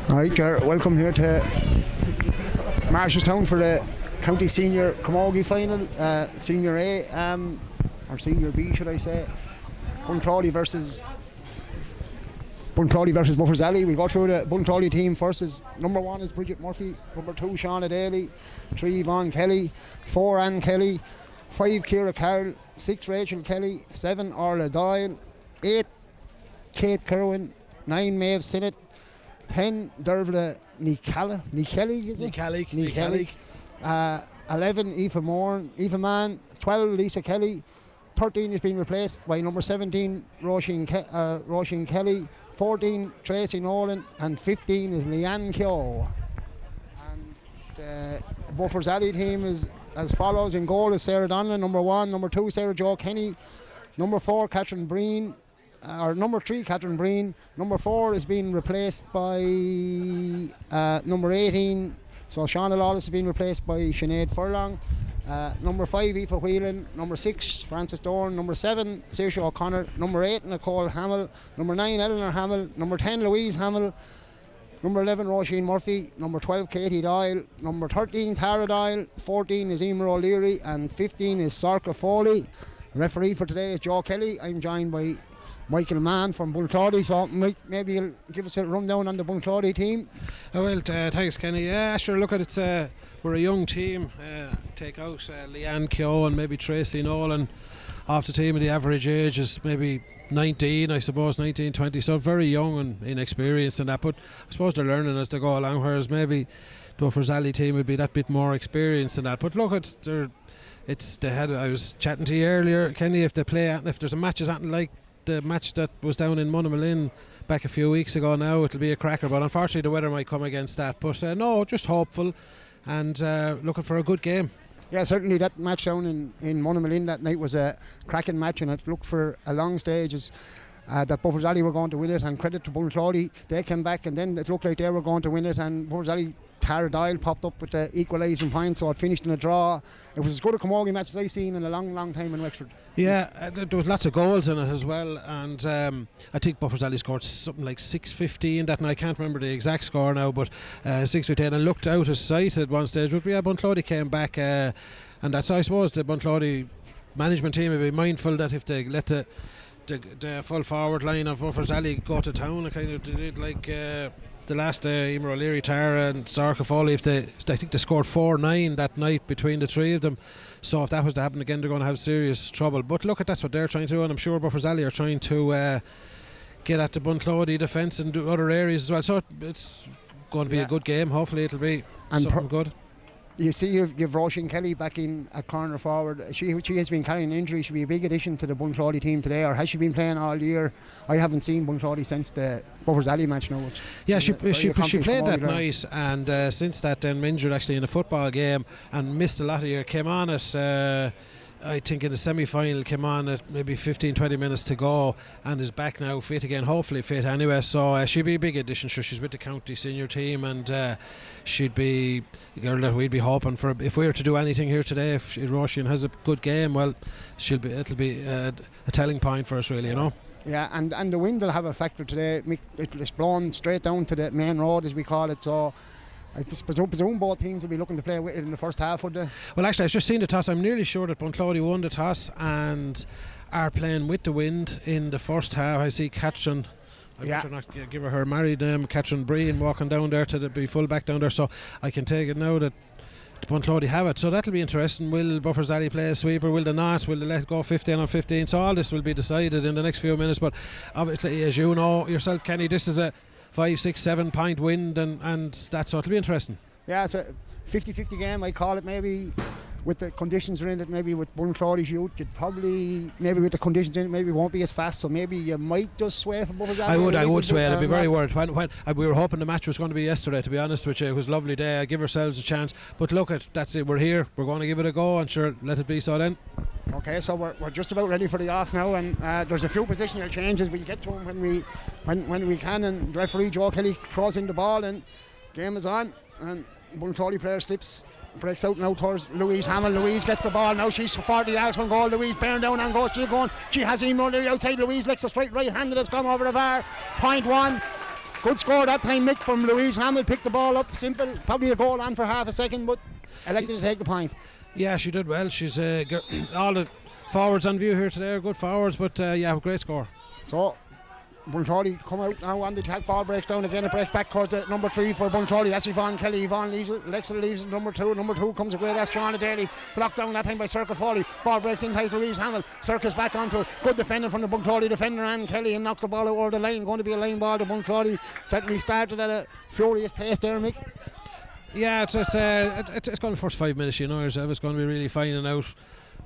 Alright, Ger, welcome here to Marshallstown for the County Senior Camogie Final, Senior A, or Senior B should I say. Bunclaudy versus Buffers. We go through the Bunclaudy team first. Is number 1 is Bridget Murphy, number 2 Shauna Daly, 3 Yvonne Kelly, 4 Anne Kelly, 5 Ciara Carroll, 6 Rachel Kelly, 7 Orla Doyle, 8 Kate Kerwin, 9 Maeve Sinnott, 10 Dervla Nikelly, 11 Aoife Mann, 12 Lisa Kelly, 13 is being replaced by number 17 Roisin Kelly, 14 Tracy Nolan, and 15 is Leanne Keogh. And the Buffers Alley team is as follows. In goal is Sarah Donlan, number 1, number 2 Sarah Jo Kenny, number 4 Catherine Breen, number 3 Catherine Breen, number 4 is being replaced by number 18, so Shauna Lawless is being replaced by Sinead Furlong, number 5 Aoife Whelan, number 6 Frances Dorn, number 7 Saoirse O'Connor, number 8 Nicole Hamill, number 9 Eleanor Hamill, number 10 Louise Hamill, number 11 Roisin Murphy, number 12 Katie Doyle, number 13 Tara Doyle, 14 is Emer O'Leary, and 15 is Sorka Foley. Referee for today is Joe Kelly. I'm joined by Michael Mann from Bunclaudy, so Mike, maybe you'll give us a rundown on the Bunclaudy team. Thanks Kenny. Yeah, sure, look at it, we're a young team. Take out Leanne Keogh and maybe Tracy Nolan off the team, and the average age is maybe 19, I suppose, 19, 20, so very young and inexperienced and that, but I suppose they're learning as they go along, whereas maybe the Buffers Alley team would be that bit more experienced than that. But look at I was chatting to you earlier, Kenny, if there's a match is happening like the match that was down in Munamulin back a few weeks ago now, it'll be a cracker, but unfortunately the weather might come against that. But no, just hopeful and looking for a good game. Yeah, certainly that match down in Munamulin that night was a cracking match, and it looked for a long stage that Buffers Alley were going to win it, and credit to Bunclaudy, they came back and then it looked like they were going to win it, and Buffers Alley Tara Doyle popped up with the equalising point, so it finished in a draw. It was as good a camogie match as I've seen in a long time in Wexford. Yeah, there was lots of goals in it as well, and I think Buffers Alley scored something like 6-15 that night. I can't remember the exact score now, but 6-15, and looked out of sight at one stage. But yeah, Bunclaudy came back, and that's, I suppose, the Bunclaudy management team would be mindful that if they let the full forward line of Buffers Alley go to town, and kind of did like the last Emer O'Leary, Tara and Sorka Foley, I think they scored 4-9 that night between the three of them, so if that was to happen again they're going to have serious trouble. But look, that's what they're trying to do, and I'm sure Buffers Alley are trying to get at the Bunclaudy defence and do other areas as well, so it's going to be a good game. Hopefully it'll be something good. You see, you've Roisin Kelly back in at corner forward. She has been carrying an injury. She'll be a big addition to the Bunclaudy team today, or has she been playing all year? I haven't seen Bunclaudy since the Buffers Alley match now. Yeah, she played that night, and since that then injured actually in a football game and missed a lot of year. Came on at I think in the semi-final, came on at maybe 15-20 minutes to go, and is back now fit again, hopefully fit anyway, so she'd be a big addition. Sure, she's with the county senior team, and she'd be a girl that we'd be hoping for. If we were to do anything here today, if Roisin has a good game, well, it'll be a telling point for us, really, you know. Yeah, and the wind will have a factor today. It's blown straight down to the main road, as we call it, so I presume both teams will be looking to play with it in the first half, would they? Well, actually, I've just seen the toss. I'm nearly sure that Bunclaudy won the toss and are playing with the wind in the first half. I see Catherine, I better not give her married name, Catherine Breen, walking down there to be full back down there, so I can take it now that Bunclaudy have it. So that'll be interesting. Will Buffers Alley play a sweeper? Will they not? Will they let go 15 on 15? So all this will be decided in the next few minutes, but obviously, as you know yourself, Kenny, this is a 5, 6, 7 point wind, and that's so it'll be interesting. Yeah, it's a 50-50 game, I call it. Maybe with the conditions around it, maybe with Bunclaudy's youth, you'd probably, maybe with the conditions in it, maybe won't be as fast, so maybe you might just sway for Buffers Alley. I would sway. I'd be very worried. When we were hoping the match was going to be yesterday, to be honest with you. It was a lovely day. I give ourselves a chance, but look, that's it. We're here. We're going to give it a go, and sure, let it be so then. Okay, so we're just about ready for the off now, and there's a few positional changes. We'll get to them when we can, and referee Joe Kelly throws in the ball, and game is on, and Bunclaudy player breaks out now towards Louise Hamill. Louise gets the ball now, she's 40 yards from goal. Louise bearing down and goes, she's going, she has Emer O'Leary outside. Louise licks a straight right handed, has come over the VAR. Point 1 Good score that time, Mick, from Louise Hamill. Picked the ball up, simple. Probably a goal on for half a second, but elected to take the point. Yeah, she did well. She's all the forwards on view here today are good forwards, but yeah, great score. So Bunclaudy come out now on the attack. Ball breaks down again. It breaks back towards the number 3 for Bunclaudy. That's Yvonne Kelly. Yvonne leaves it. Alexa leaves it. Number 2. Number 2 comes away. That's Shauna Daly. Blocked down that time by Circa Foley. Ball breaks in ties Louise Hamill. Circa's back onto it. Good defending from the Bunclaudy defender and Kelly, and knocks the ball out over the line. Going to be a line ball to Bunclaudy. Certainly started at a furious pace there, Mick. Yeah, it's going to be the first 5 minutes, you know yourself. It's going to be really finding out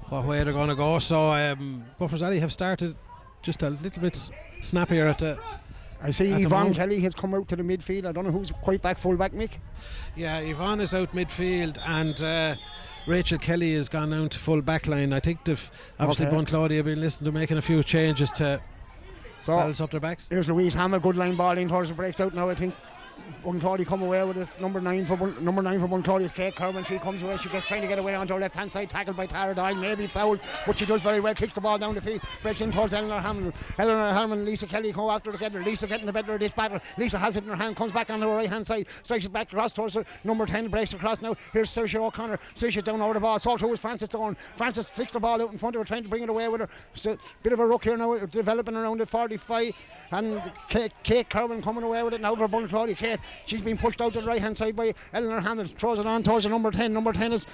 what way they're going to go. So Buffers Alley have started just a little bit snappier at the. I see Yvonne Kelly has come out to the midfield. I don't know who's quite back, full back, Mick. Yeah, Yvonne is out midfield and Rachel Kelly has gone down to full back line. I think they've obviously Bunclaudy have been listening to making a few changes to balance up their backs. Here's Louise Hamill, good line ball in towards the breaks out now, I think. Bunclaudy come away with this number 9 for Bunclaudy is Kate Kerwin. She comes away, she gets trying to get away onto her left hand side, tackled by Tara Doyle, maybe fouled, but she does very well, kicks the ball down the field, breaks in towards Eleanor Hamill and Lisa Kelly go after together. Lisa getting the better of this battle. Lisa has it in her hand, comes back on her right hand side, strikes it back across towards her. Number 10 breaks across now. Here's Saoirse O'Connor. Saoirse's down over the ball. So too is Frances Dorn. Frances flicks the ball out in front of her, trying to bring it away with her. It's a bit of a ruck here now, developing around the 45, and Kate Kerwin coming away with it now for Bunclaudy. Kate, she's been pushed out to the right hand side by Eleanor Hamill, throws it on towards the number 10. Number 10 is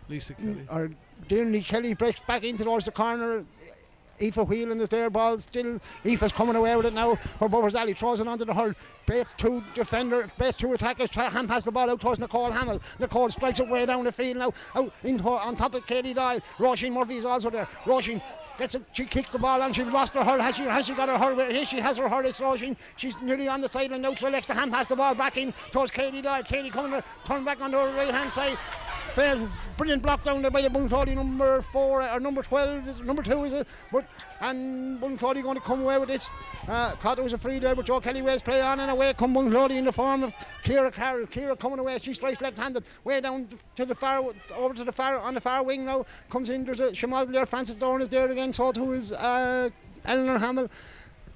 Lisa Kelly. Or Dearney Kelly breaks back in towards the corner. Aoife Whelan is there, ball still. Aoife's coming away with it now for Buffers Alley, throws it onto the hurl. Best 2 defender, best 2 attackers try hand pass the ball out towards Nicole Hamill. Nicole strikes it way down the field now, out on top of Katie Doyle. Roisin Murphy is also there. Roisin gets it, she kicks the ball and she's lost her hurl. Has she got her hurl? Here she has her hurl. It's Roisin. She's nearly on the sideline now. Selects to hand pass the ball back in towards Katie Doyle. Katie coming to turn back on her right hand side. Brilliant block down there by the Bunclaudy number 4 or number 12 is number 2 is it, and Bunclaudy going to come away with this. Thought it was a free there, but Joe Kelly Ways play on and away come Bunclaudy in the form of Ciara Carroll. Ciara coming away, she strikes left-handed way down to the far, over to the far, on the far wing now, comes in, there's a Shamal there, Frances Dorn is there again, so too is Eleanor Hamill.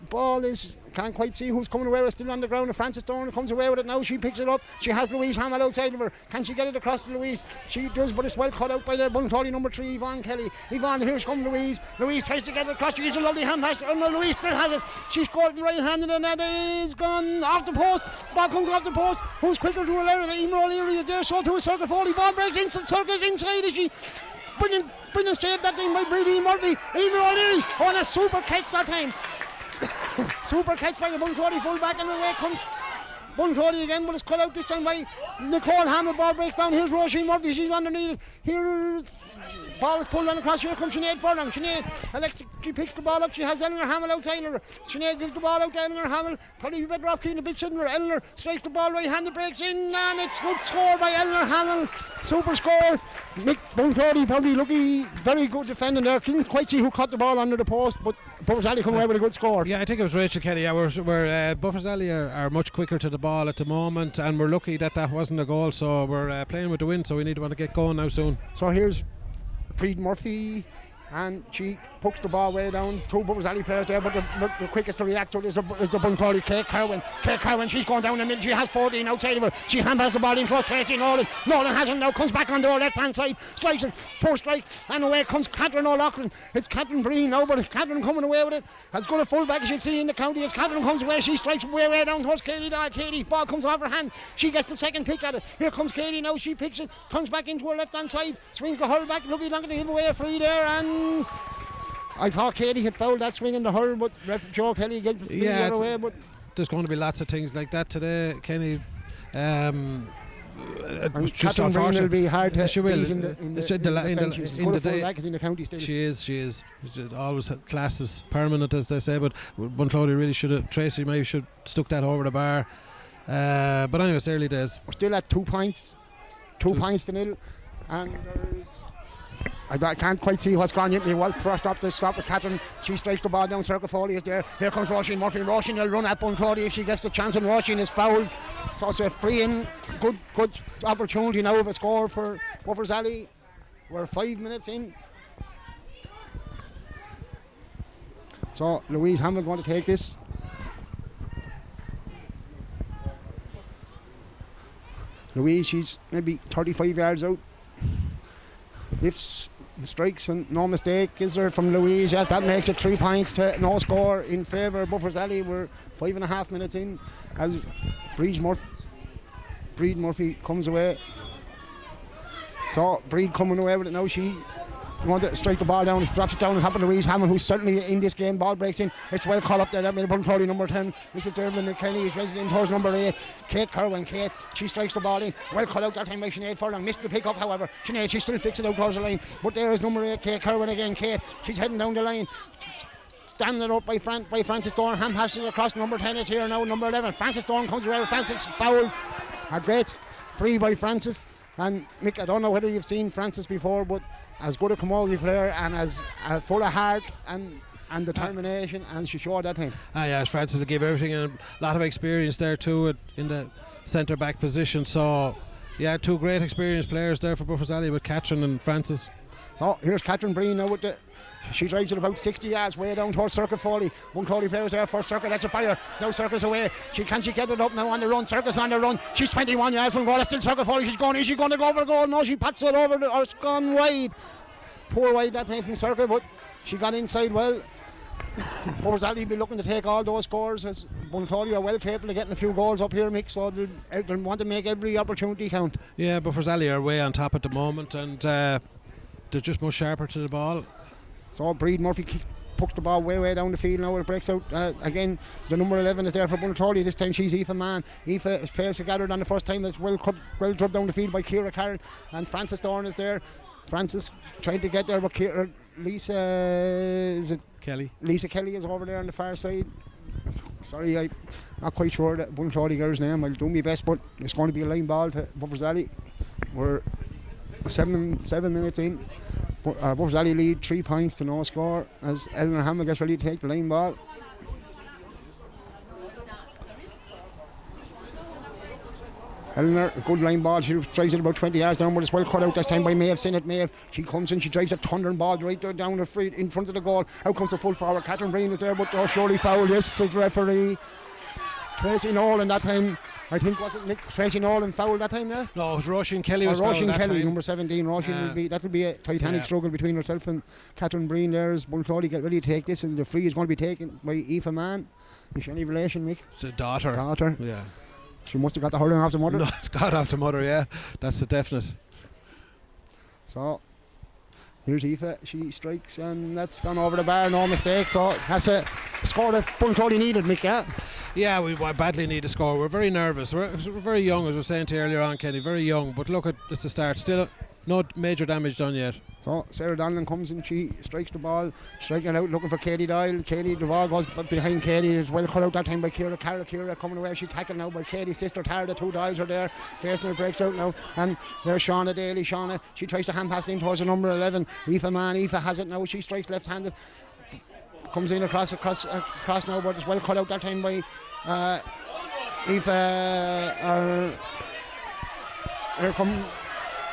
Ball is, can't quite see who's coming away with, still on the ground, and Frances Dorn comes away with it now. She picks it up, she has Louise Hamill outside of her. Can she get it across to Louise? She does, but it's well cut out by the Bunclaudy number 3 Yvonne Kelly. Yvonne, here's come Louise. Louise tries to get it across, she gives a lovely hand pass. Oh no, Louise still has it. She's caught in right handed and that is gone off the post. Ball comes off the post. Who's quicker to allow it? Emer O'Leary is there, so to a Circa Foley. Ball breaks in, Circa's inside. Is she brilliant save that time by Brady Murphy. Emer O'Leary on a super catch that time. Super catch by the Bunclaudy full-back, and away comes Bunclaudy again, but it's cut out this time by Nicole Hamill. Ball breaks down. Here's Roisin Murphy, she's underneath it. Here's ball is pulled on across. Here comes Sinead Furlong. Sinead, Alexa, she picks the ball up. She has Eleanor Hamill outside her. Sinead gives the ball out to Eleanor Hamill. Probably better off keeping a bit sitting her. Eleanor strikes the ball right handed, breaks in, and it's good score by Eleanor Hamill. Super score. Mick Bunclaudy probably lucky, very good defending there. Couldn't quite see who caught the ball under the post, but Buffers Alley come away with a good score. Yeah, I think it was Rachel Kelly. Yeah, we're Buffers Alley are much quicker to the ball at the moment, and we're lucky that wasn't a goal, so we're playing with the wind, so we need to want to get going now soon. So here's Freed Murphy, and she pucks the ball way down. 2 Buffers Alley players there, but the quickest to react to it is the Bunclaudy Kate Kerwin. Kate Kerwin, she's going down the middle. She has 14 outside of her. She hand passes the ball in towards Tracy Nolan. Nolan has it now, comes back on the left hand side, strikes it, poor strike, and away comes Catherine O'Loughlin. It's Catherine Breen now, but Catherine coming away with it. As good a fullback as you'd see in the county as Catherine comes away. She strikes way down towards Katie Doyle. Katie, ball comes off her hand. She gets the second pick at it. Here comes Katie now. She picks it, turns back into her left hand side, swings the hurl back, looking like to give away a free there, and I thought Katie had fouled that swing in the hurl, but Joe Kelly gave the other way. But there's going to be lots of things like that today, Kenny. It was just Catherine Breen will be hard to she will. beat in the day. In the county still. She is. She always classes permanent, as they say. But Bunclaudy really should have. Tracy maybe should stuck that over the bar. But anyway, it's early days. We're still at 2 points. 2 points to nil, and there's. I can't quite see what's gone yet. Well, first up to stop with Catherine. She strikes the ball down. Circa Foley is there. Here comes Roisin Murphy. Roisin will run at Bunclaudy if she gets the chance, and Roisin is fouled. So it's a free in. Good opportunity now of a score for Buffers Alley. We're 5 minutes in. So Louise Hamill going to take this. Louise, she's maybe 35 yards out. Lifts, strikes, and no mistake is there from Louise. Yes, that makes it 3 points to no score in favour of Buffers Alley. We're 5.5 minutes in as Breed Murphy comes away. So Breed coming away with it now. She want to strike the ball down, drops it down on top of Louise Hammond, who's certainly in this game. Ball breaks in. It's well caught up there. That made Bunclaudy number 10. This is Dervlin Kenny. He's resident towards number 8. Kate Kerwin. Kate, she strikes the ball in. Well caught out that time by Sinead Furlong. Missed the pick up, however. Sinead, she still flicks it out towards the line. But there is number 8, Kate Kerwin again. Kate, she's heading down the line. Standing up by Francis Dorn. Hand passes across. Number 10 is here now. Number 11. Francis Dorn comes around. Francis fouled. A great free by Francis. And Mick, I don't know whether you've seen Francis before, but as good a camogie player and as full of heart and determination, and she showed that time. Yeah, Francis will give everything, and a lot of experience there too in the centre back position. So yeah, 2 great experienced players there for Buffers Alley with Catherine and Francis. So here's Catherine Breen now with she drives it about 60 yards way down towards Circuit Foley. Bunclaudy players there for Circuit. That's a fire. Now Circus away. Can she get it up now on the run? Circus on the run. She's 21 yards from goal. It's still Circuit Foley. She's going. Is she going to go for goal? No, she pats it over. Or it's gone wide. Poor wide that time from Circuit, but she got inside well. Buffers Alley will be looking to take all those scores as Bunclaudy are well capable of getting a few goals up here, Mick, so they'll want to make every opportunity count. Yeah, Buffers Alley are way on top at the moment, and they're just much sharper to the ball. So Breed Murphy pucks the ball way down the field now. It breaks out again. The number 11 is there for Bunclaudy. This time she's Aoife Mann. Aoife fails to gather it on the first time. It's well drubbed down the field by Ciara Carroll, and Francis Dorn is there. Francis trying to get there, but Lisa Kelly is over there on the far side. Sorry, I'm not quite sure that Bunclaudy girl's name. I'll do my best, but it's going to be a line ball to Buffers Alley. We're 7 minutes in. Buffers Alley lead 3 points to no score as Eleanor Hamill gets ready to take the line ball. Eleanor, a good line ball. She drives it about 20 yards down, but it's well cut out this time by Maeve Sinnott. Maeve, she comes in, she drives a thundering ball right there down the free in front of the goal. Out comes the full forward. Catherine Breen is there, but surely foul. Yes, says the referee. Tracy Nolan that time. I think, was it Nick Tracy Nolan fouled that time, yeah? No, it was Roisin Kelly was fouled that Kelly, time. number 17. That will be a titanic struggle between herself and Catherine Breen there as Bunclaudy get ready to take this, and the free is going to be taken by Aoife Mann. Is she any relation, Mick? It's a daughter. Yeah. She must have got the hurling off the mother. No, it's got off the mother, yeah. That's a definite. So here's Aoife, she strikes, and that's gone over the bar, no mistake. So that's a score that Bunclaudy needed, Mick, yeah? Yeah, we badly need a score. We're very nervous. We're very young, as we were saying to you earlier on, Kenny. Very young, but look, it's the start. Still no major damage done yet. So Sarah Donlan comes in, she strikes the ball, striking it out, looking for Katie Doyle. Katie, the ball goes behind Katie. It's well cut out that time by Ciara Carroll. Ciara coming away, she tackled now by Katie's sister Tara. The 2 Doyles are there, facing her, breaks out now, and there's Shauna Daly. Shauna, she tries to hand pass in towards the number 11. Aoife Mann, Aoife has it now, she strikes left-handed, comes in across now, but it's well cut out that time by Aoife.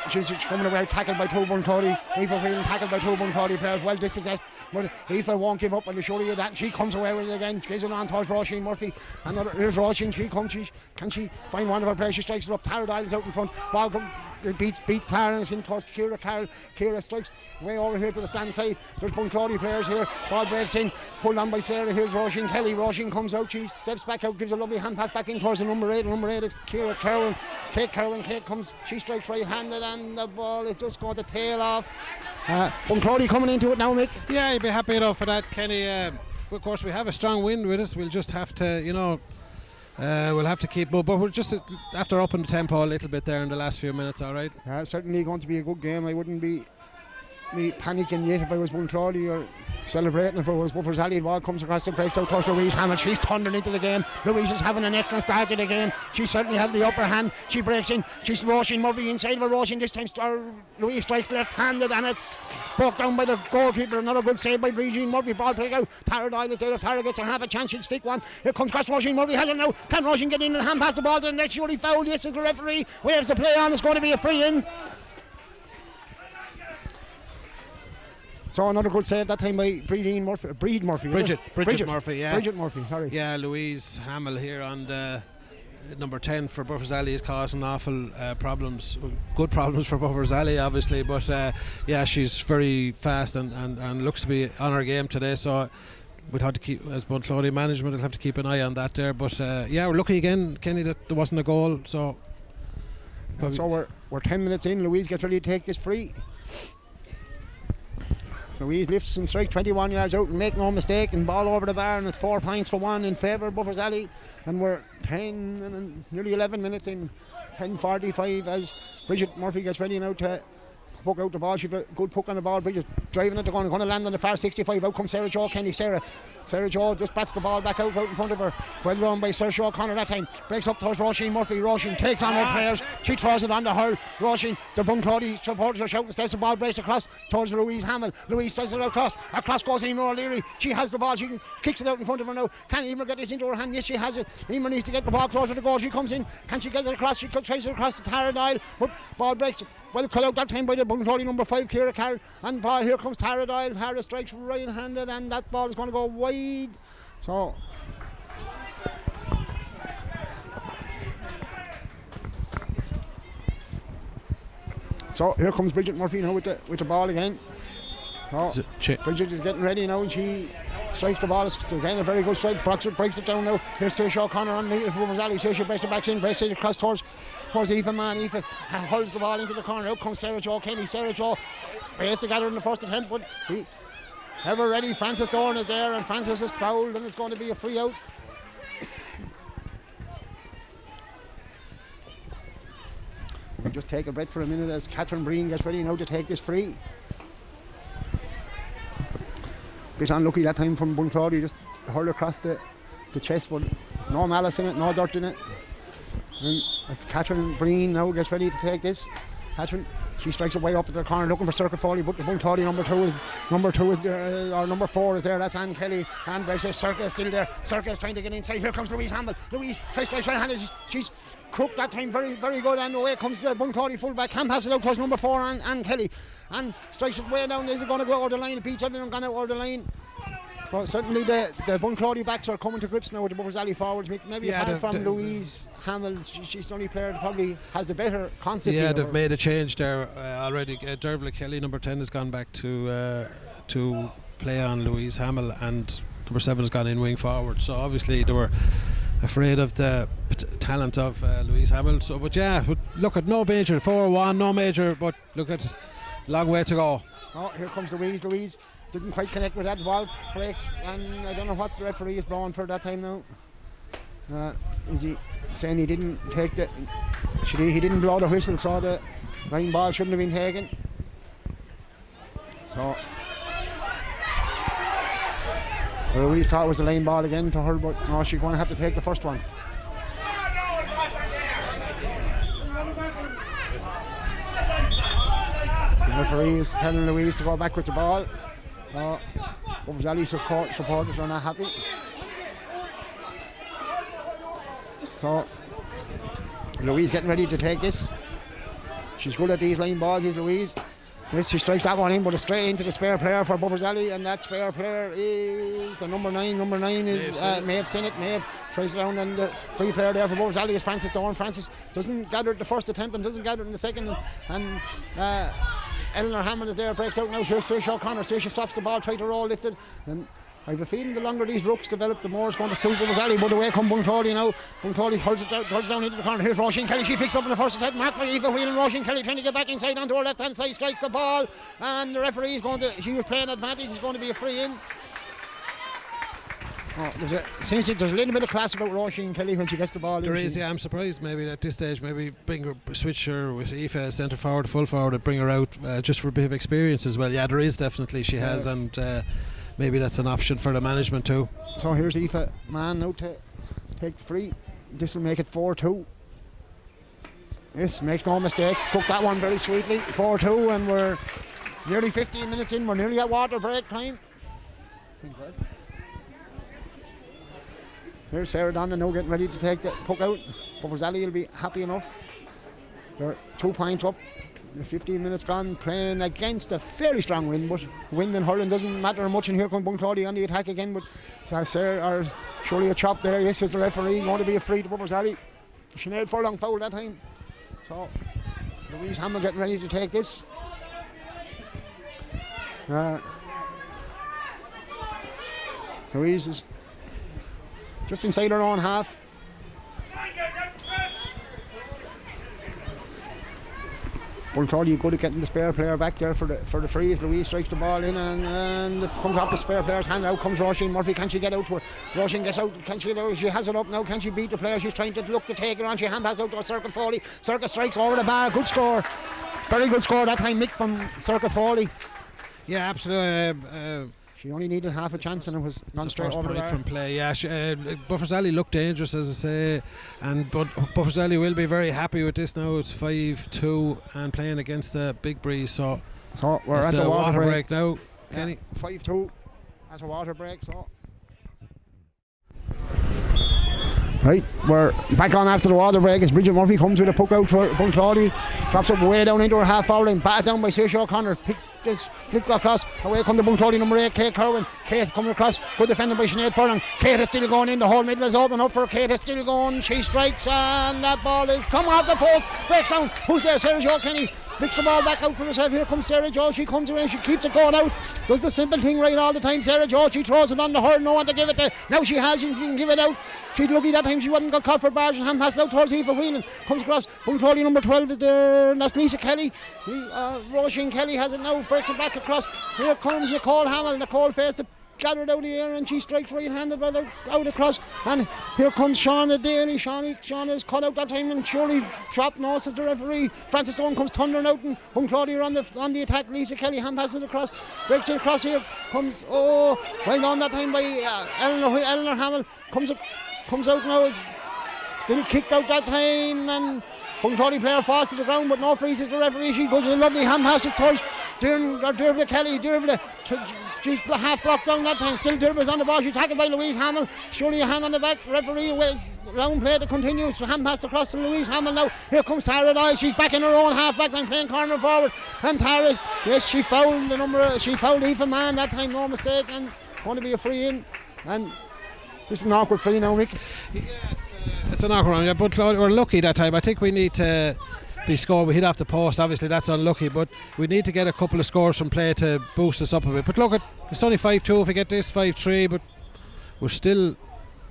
She's coming away, tackled by 2 Bunclaudy. Aoife Whelan tackled by 2 Bunclaudy players, well dispossessed. But Aoife won't give up, and they show you that. And she comes away with it again, gives it on towards Roisin Murphy. Here's Roisin, she comes, can she find one of her players? She strikes it up. Tara Dial is out in front. Ball beats Tara, and it's in towards Ciara Carroll. Ciara strikes way over here to the stand side. There's Bunclaudy players here. Ball breaks in, pulled on by Sarah. Here's Roisin Kelly. Roisin comes out, she steps back out, gives a lovely hand pass back in towards the number 8. Number 8 is Ciara Kerwin. Kate Kerwin. Kate comes, she strikes right-handed, and the ball is just going to tail off. Bunclaudy coming into it now, Mick. Yeah, you'd be happy enough for that, Kenny. Of course, we have a strong wind with us. We'll just have to, we'll have to keep, but we're just after upping the tempo a little bit there in the last few minutes. All right. Yeah, it's certainly going to be a good game. I wouldn't be panicking yet if I was Bunclaudy, or celebrating if it was Buffers Alley. The ball comes across the breaks out towards Louise Hamill. She's thundering into the game. Louise is having an excellent start to the game. She certainly had the upper hand. She breaks in. She's Roisin Murphy inside of her. Roisin this time. Louise strikes left-handed, and it's broke down by the goalkeeper. Another good save by Brigitte Murphy. Ball break out. Tara Doyle is there. If Tara gets a half a chance, she'll stick one. Here comes across Roisin Murphy. Has it now. Can Roisin get in and hand pass the ball to the net? Surely foul. Yes, is the referee. Waves the play on. It's going to be a free in. So another good save that time by Bridget Murphy. Bridget Murphy, yeah. Bridget Murphy, sorry. Yeah, Louise Hamill here on the number 10 for Buffers Alley is causing awful problems, good problems for Buffers Alley obviously, but yeah, she's very fast and looks to be on her game today, so we'd have to keep, as Bunclaudy management, we'll have to keep an eye on that there, but yeah, we're lucky again, Kenny, that there wasn't a goal, so we're 10 minutes in. Louise gets ready to take this free. Louise lifts and strikes 21 yards out, and make no mistake, and ball over the bar, and it's 4 points for 1 in favour of Buffers Alley, and we're 10 and nearly 11 minutes in, 10:45 as Bridget Murphy gets ready now to puck out the ball. She's a good puck on the ball. Bridget driving it, they're going to land on the far 65. Out comes Sarah Jo Kenny. Sarah Jo just bats the ball back out in front of her. Well run by Saoirse O'Connor that time. Breaks up towards Roisin Murphy. Roisin takes on her players. She throws it on the hurl. Roisin, the Bunclaudy supporters are shouting steps. The ball breaks across towards Louise Hamill. Louise sends it across. Across goes Emer O'Leary. She has the ball. She kicks it out in front of her now. Can Emer get this into her hand? Yes, she has it. Emer needs to get the ball closer to goal. She comes in. Can she get it across? She tries it across to Tara Doyle. But ball breaks. Well cut out that time by the Bunclaudy number 5, Ciara Carroll. And ball, here comes Tara Doyle. Tara strikes right-handed, and that ball is going to go wide. So here comes Bridget Murphy now with the ball again. Bridget is getting ready now, and she strikes the ball. It's again a very good strike. Breaks it down now. Here's Saoirse O'Connor on the Buffers Alley. Saoirse breaks it back in, breaks it across towards Aoife Mann. Aoife hurls the ball into the corner. Out comes Sarah Jo Kenny. Sarah Jo has to gather in the first attempt, but ever ready, Frances Dorn is there, and Frances is fouled, and it's going to be a free out. We'll just take a breath for a minute as Catherine Breen gets ready now to take this free. Bit unlucky that time from Bunclaudy, just hurled across the chest, but no malice in it, no dirt in it. And as Catherine Breen now gets ready to take this, Catherine, she strikes it way up at the corner looking for Circuit Foley, but the Bunclaudy number 4 is there. That's Anne Kelly. Anne breaks it. Circuit is still there. Circuit is trying to get inside. Here comes Louise Hamill. Louise tries to right-handed. She's crooked that time very, very good, and away comes the Bunclaudy fullback. Can pass it out towards number 4, Anne Kelly, and strikes it way down. Is it going to go over the line? It beats everyone gone out over the line. Well, certainly the Bunclaudy backs are coming to grips now with the Buffers Alley forwards. Maybe apart from Louise Hamill, she's the only player that probably has the better concept. Yeah, they've made a change there already. Dervla Kelly, number 10, has gone back to play on Louise Hamill, and number 7 has gone in wing forward. So obviously they were afraid of the talent of Louise Hamill. So, but yeah, look at no major, 4-1, no major, but look at long way to go. Oh, here comes Louise. Louise didn't quite connect with that. The ball breaks, and I don't know what the referee is blowing for that time now. Is he saying he didn't take the... he didn't blow the whistle, so the line ball shouldn't have been taken. So Louise thought it was a line ball again to her, but no, she's going to have to take the first one. The referee is telling Louise to go back with the ball. Buffers Alley supporters are not happy. So Louise getting ready to take this. She's good at these line balls, is Louise. Yes, she strikes that one in, but it's straight into the spare player for Buffers Alley, and that spare player is the number 9. Number 9 is Maeve Sinnott. Maeve tries it down, and the free player there for Buffers Alley is Frances Dorn. Frances doesn't gather the first attempt and doesn't gather in the second, and Eleanor Hammond is there, breaks out now. Here's Saoirse O'Connor. Saoirse stops the ball, tries to roll, lifted, and I have a feeling the longer these rooks develop, the more it's going to suit Buffers Alley. But away come Bunclaudy now. Bunclaudy hurls it down into the corner. Here's Roisin Kelly. She picks up in the first attempt. Marked by Aoife Whelan. Roisin Kelly trying to get back inside onto her left hand side, strikes the ball, and the referee is going to... She was playing advantage. It's going to be a free in. There's a little bit of class about Roisin Kelly when she gets the ball. There is, yeah. I'm surprised maybe at this stage, maybe switch her with Aoife centre forward, full forward, and bring her out just for a bit of experience as well. Yeah, there is definitely, she has, and maybe that's an option for the management too. So here's Aoife Mann now to take the free. This will make it 4-2. This makes no mistake. Took that one very sweetly. 4-2, and we're nearly 15 minutes in. We're nearly at water break time. Here's Sarah Donnelly now getting ready to take the puck out. Buffers Alley will be happy enough. They're 2 points up. 15 minutes gone, playing against a fairly strong wind, but wind and hurling doesn't matter much. And here comes Bunclaudy on the attack again, but Sarah, surely a chop there. Yes, is the referee going to be a free to Buffers Alley. Sinead Furlong foul that time. So Louise Hamill getting ready to take this. Louise is just inside her own half. Bunclaudy good at getting the spare player back there for the freeze. Louise strikes the ball in and it comes off the spare player's hand. Out comes Roisin Murphy. Can she get out to her? Roisin gets out. Can she get out? She has it up now. Can she beat the player? She's trying to look to take it on. She hand passes out to Circuit Foley. Circuit strikes over the bar. Good score. Very good score that time, Mick, from Circuit Foley. Yeah, absolutely. She only needed half a chance and it was gone straight over the bar. From play, yeah. Buffersally looked dangerous, as I say, but Buffersally will be very happy with this now. It's 5-2 and playing against a big breeze. So we're at the water break now, Kenny. 5-2 at a water break. So right, we're back on after the water break as Bridget Murphy comes with a puck out for Bunclaudy, drops it way down into her half foul line, batted down by Saoirse O'Connor. This flick across, away come the Bunclaudy number 8, Kate Kerwin. Kate coming across, good defended by Sinead Furlong. Kate is still going in, the whole middle is open up for her. Kate is still going, she strikes and that ball is come off the post, breaks down. Who's there? Sarah Jo Kenny flicks the ball back out for herself. Here comes Sarah Jo, she comes away, she keeps it going out, does the simple thing right all the time. Sarah Jo, she throws it on the her, no one to give it to. Now she has, she can give it out. She's lucky that time she wasn't got caught for bars and hand passes out towards Aoife Whelan. Comes across, Bunclaudy number 12 is there, and that's Lisa Kelly. Roisin Kelly has it now, breaks it back across. Here comes Nicole Hamill. Nicole faced it, gathered out of the air and she strikes right-handed right out across, and here comes Shauna Daly. Shauna is cut out that time and surely dropped no, says the referee. Frances Stone comes thundering out and Bunclaudy are on the attack. Lisa Kelly hand passes it across, breaks it across. Here comes well done that time by Eleanor Hamill. Comes out now, is still kicked out that time, and Bunclaudy player falls to the ground but no freezes the referee. She goes with a lovely hand passes towards Dervla Kelly. She's half blocked down that time. Still Dervla's on the ball. She's tackled by Louise Hamill. Surely a hand on the back. Referee round play to continue. So hand pass across to Louise Hamill now. Here comes Tara Doyle. She's back in her own half back line playing corner forward. And Tara's, yes, she fouled Aoife Mann that time, no mistake, and going to be a free in. And this is an awkward free now, Mick. Yeah, it's an awkward one. Yeah, but we're lucky that time. I think we need to be scored. We hit off the post, obviously that's unlucky, but we need to get a couple of scores from play to boost us up a bit. But look, it's only 5-2 if we get this, 5-3, but we're still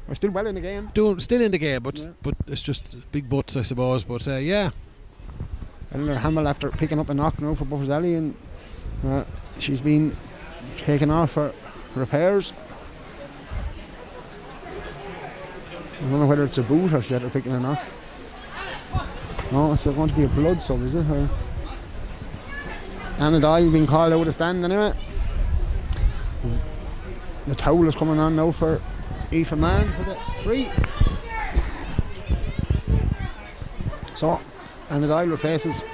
well in the game. Still in the game, but it's just big butts, I suppose. But yeah. Eleanor Hamill, after picking up a knock now for Buffersally, and she's been taken off for repairs. I don't know whether it's a boot or she's picking a knock. No, it's going to be a blood sub, is it? Or Anna Doyle being called out of the stand anyway. The towel is coming on now for Aoife Mann for the free. So Anna Doyle replaces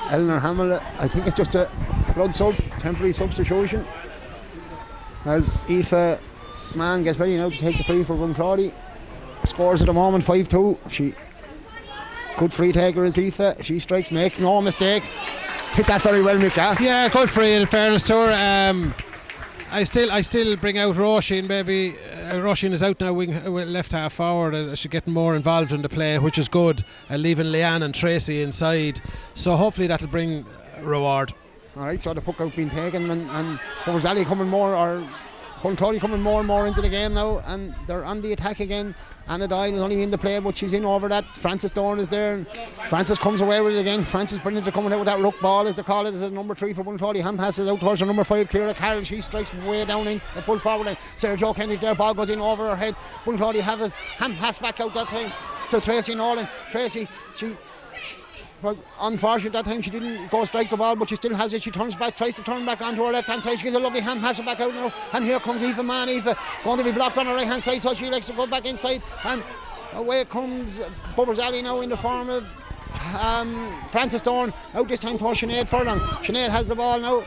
Eleanor Hamill. I think it's just a blood sub, temporary substitution, as Aoife Mann gets ready now to take the free for Bunclaudy. Scores at the moment 5-2. Good free taker is Aoife. She strikes, makes no mistake. Hit that very well, Mick. Yeah, good free in fairness to her. I still bring out Roisin, maybe. Roisin is out now, left half forward. She's getting more involved in the play, which is good. Leaving Leanne and Tracy inside. So hopefully that'll bring reward. Alright, so the puck out being taken and Buffersally coming more, or Bunclaudy coming more and more into the game now, and they're on the attack again. Anna Doyle is only in the play, but she's in over that. Frances Dorn is there, and Frances comes away with it again. Frances brilliant to coming out with that ruck ball, as they call it, as a number 3 for Bunclaudy. Hand passes out towards her number 5, Ciara Carroll. She strikes way down in the full forward line. Sarah Jo Kenny there, ball goes in over her head. Bunclaudy have it, hand pass back out that time to Tracy Nolan. Tracy, well, unfortunate that time she didn't go strike the ball, but she still has it. She turns back, tries to turn back onto her left hand side. She gives a lovely hand pass back out now, and here comes Aoife Mann. Aoife going to be blocked on her right hand side, so she likes to go back inside, and away comes Buffersally now in the form of Frances Dorn, out this time towards Sinead Furlong. Sinead has the ball now.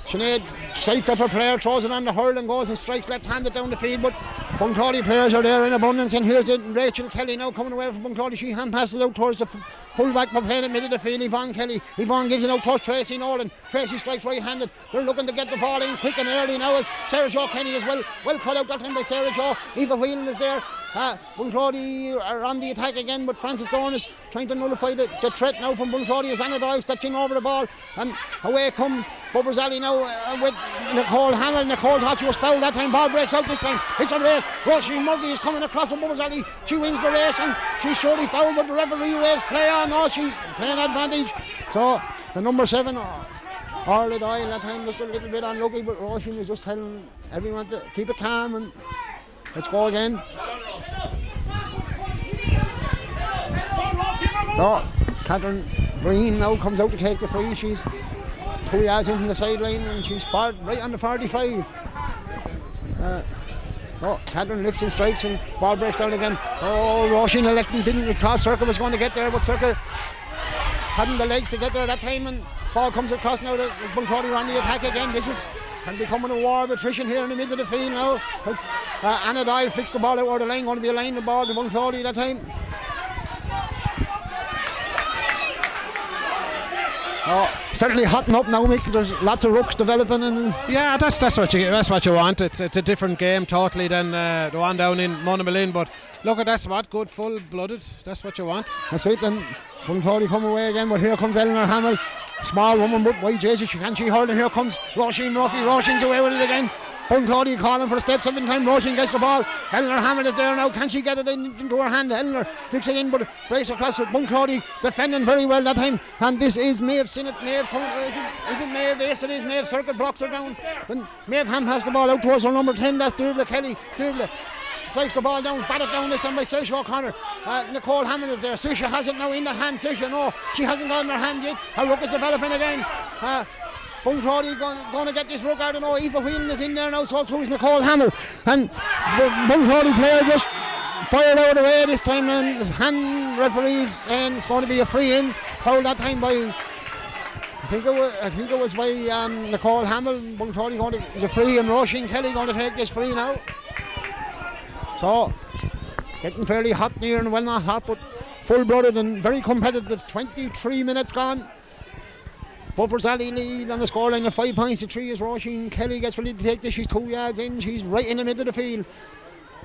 Sinead sights up her player, throws it on the hurl and goes and strikes left-handed down the field, but Bunclaudy players are there in abundance, and here's it. Rachel Kelly now coming away from Bunclaudy. She hand passes out towards the full-back, but playing in mid of the field. Yvonne Kelly. Yvonne gives it out towards Tracy Nolan. Tracy strikes right-handed. They're looking to get the ball in quick and early now, as Sarah Jo Kenny is well cut out that time by Sarah Jo. Aoife Whelan is there. Bunclaudy are on the attack again, but Francis Dorn is trying to nullify the threat now from Bunclaudy as Anna Doyle steps in over the ball, and away come Buffers Alley now with Nicole Hamill. Nicole thought she was fouled that time. Ball breaks out this time. It's a race. Roisin Murphy is coming across from Buffers Alley. She wins the race and she's surely fouled, but the referee waves play on. Oh, she's playing advantage. So the number 7, Orla Doyle, that time just a little bit unlucky, but Roisin was just telling everyone to keep it calm and let's go again. So Catherine Green now comes out to take the free. She's 2 yards into the sideline and she's right on the 45. So Catherine lifts and strikes and ball breaks down again. Oh, Roisin didn't thought Circa was going to get there, but Circa hadn't the legs to get there that time, and ball comes across now to Bunclaudy on the attack again. This is becoming a war of attrition here in the middle of the field now, as Anna Doyle flicks the ball out over the line, going to be a line the ball to Bunclaudy that time. Certainly hotting up now, Mick. There's lots of rooks developing, and yeah, that's what you want. It's a different game totally than the one down in Monaghan. But look at that's what good full-blooded. That's what you want. That's it. And Bunclaudy come away again, but here comes Eleanor Hamill, small woman, but why Jesus, she can't hurl, and here comes Roisin Murphy. Roisin's away with it again. Bunclaudy calling for a step 7 time. Roisin gets the ball. Eleanor Hamill is there now. Can she get it into her hand? Eleanor flicks it in, but breaks across with Bunclaudy defending very well that time. And this is Maeve Sinnott. Maeve coming. Is it Maeve? Yes, it is. Maeve Circuit blocks her down. When Maeve Ham has the ball out towards her number 10, that's Dervla Kelly. Dervla strikes the ball down, batted down this time by Saoirse O'Connor. Nicole Hammond is there. Saoirse has it now in the hand. Saoirse, no, she hasn't got in her hand yet. Her rook is developing again. Bunclaudy going to get this rook out. I know Aoife Whelan is in there now, so is Nicole Hamill. And Bunclaudy player just fired out of the way this time, and hand referees, and it's going to be a free in. Foul that time by, I think it was by Nicole Hamill. Bunclaudy going to the free, and Roisin Kelly going to take this free now. So getting fairly hot near, and well, not hot, but full-blooded and very competitive. 23 minutes gone. Buffers Alley lead on the scoreline of 5 points to 3 as Roisin Kelly gets ready to take this. She's 2 yards in. She's right in the middle of the field.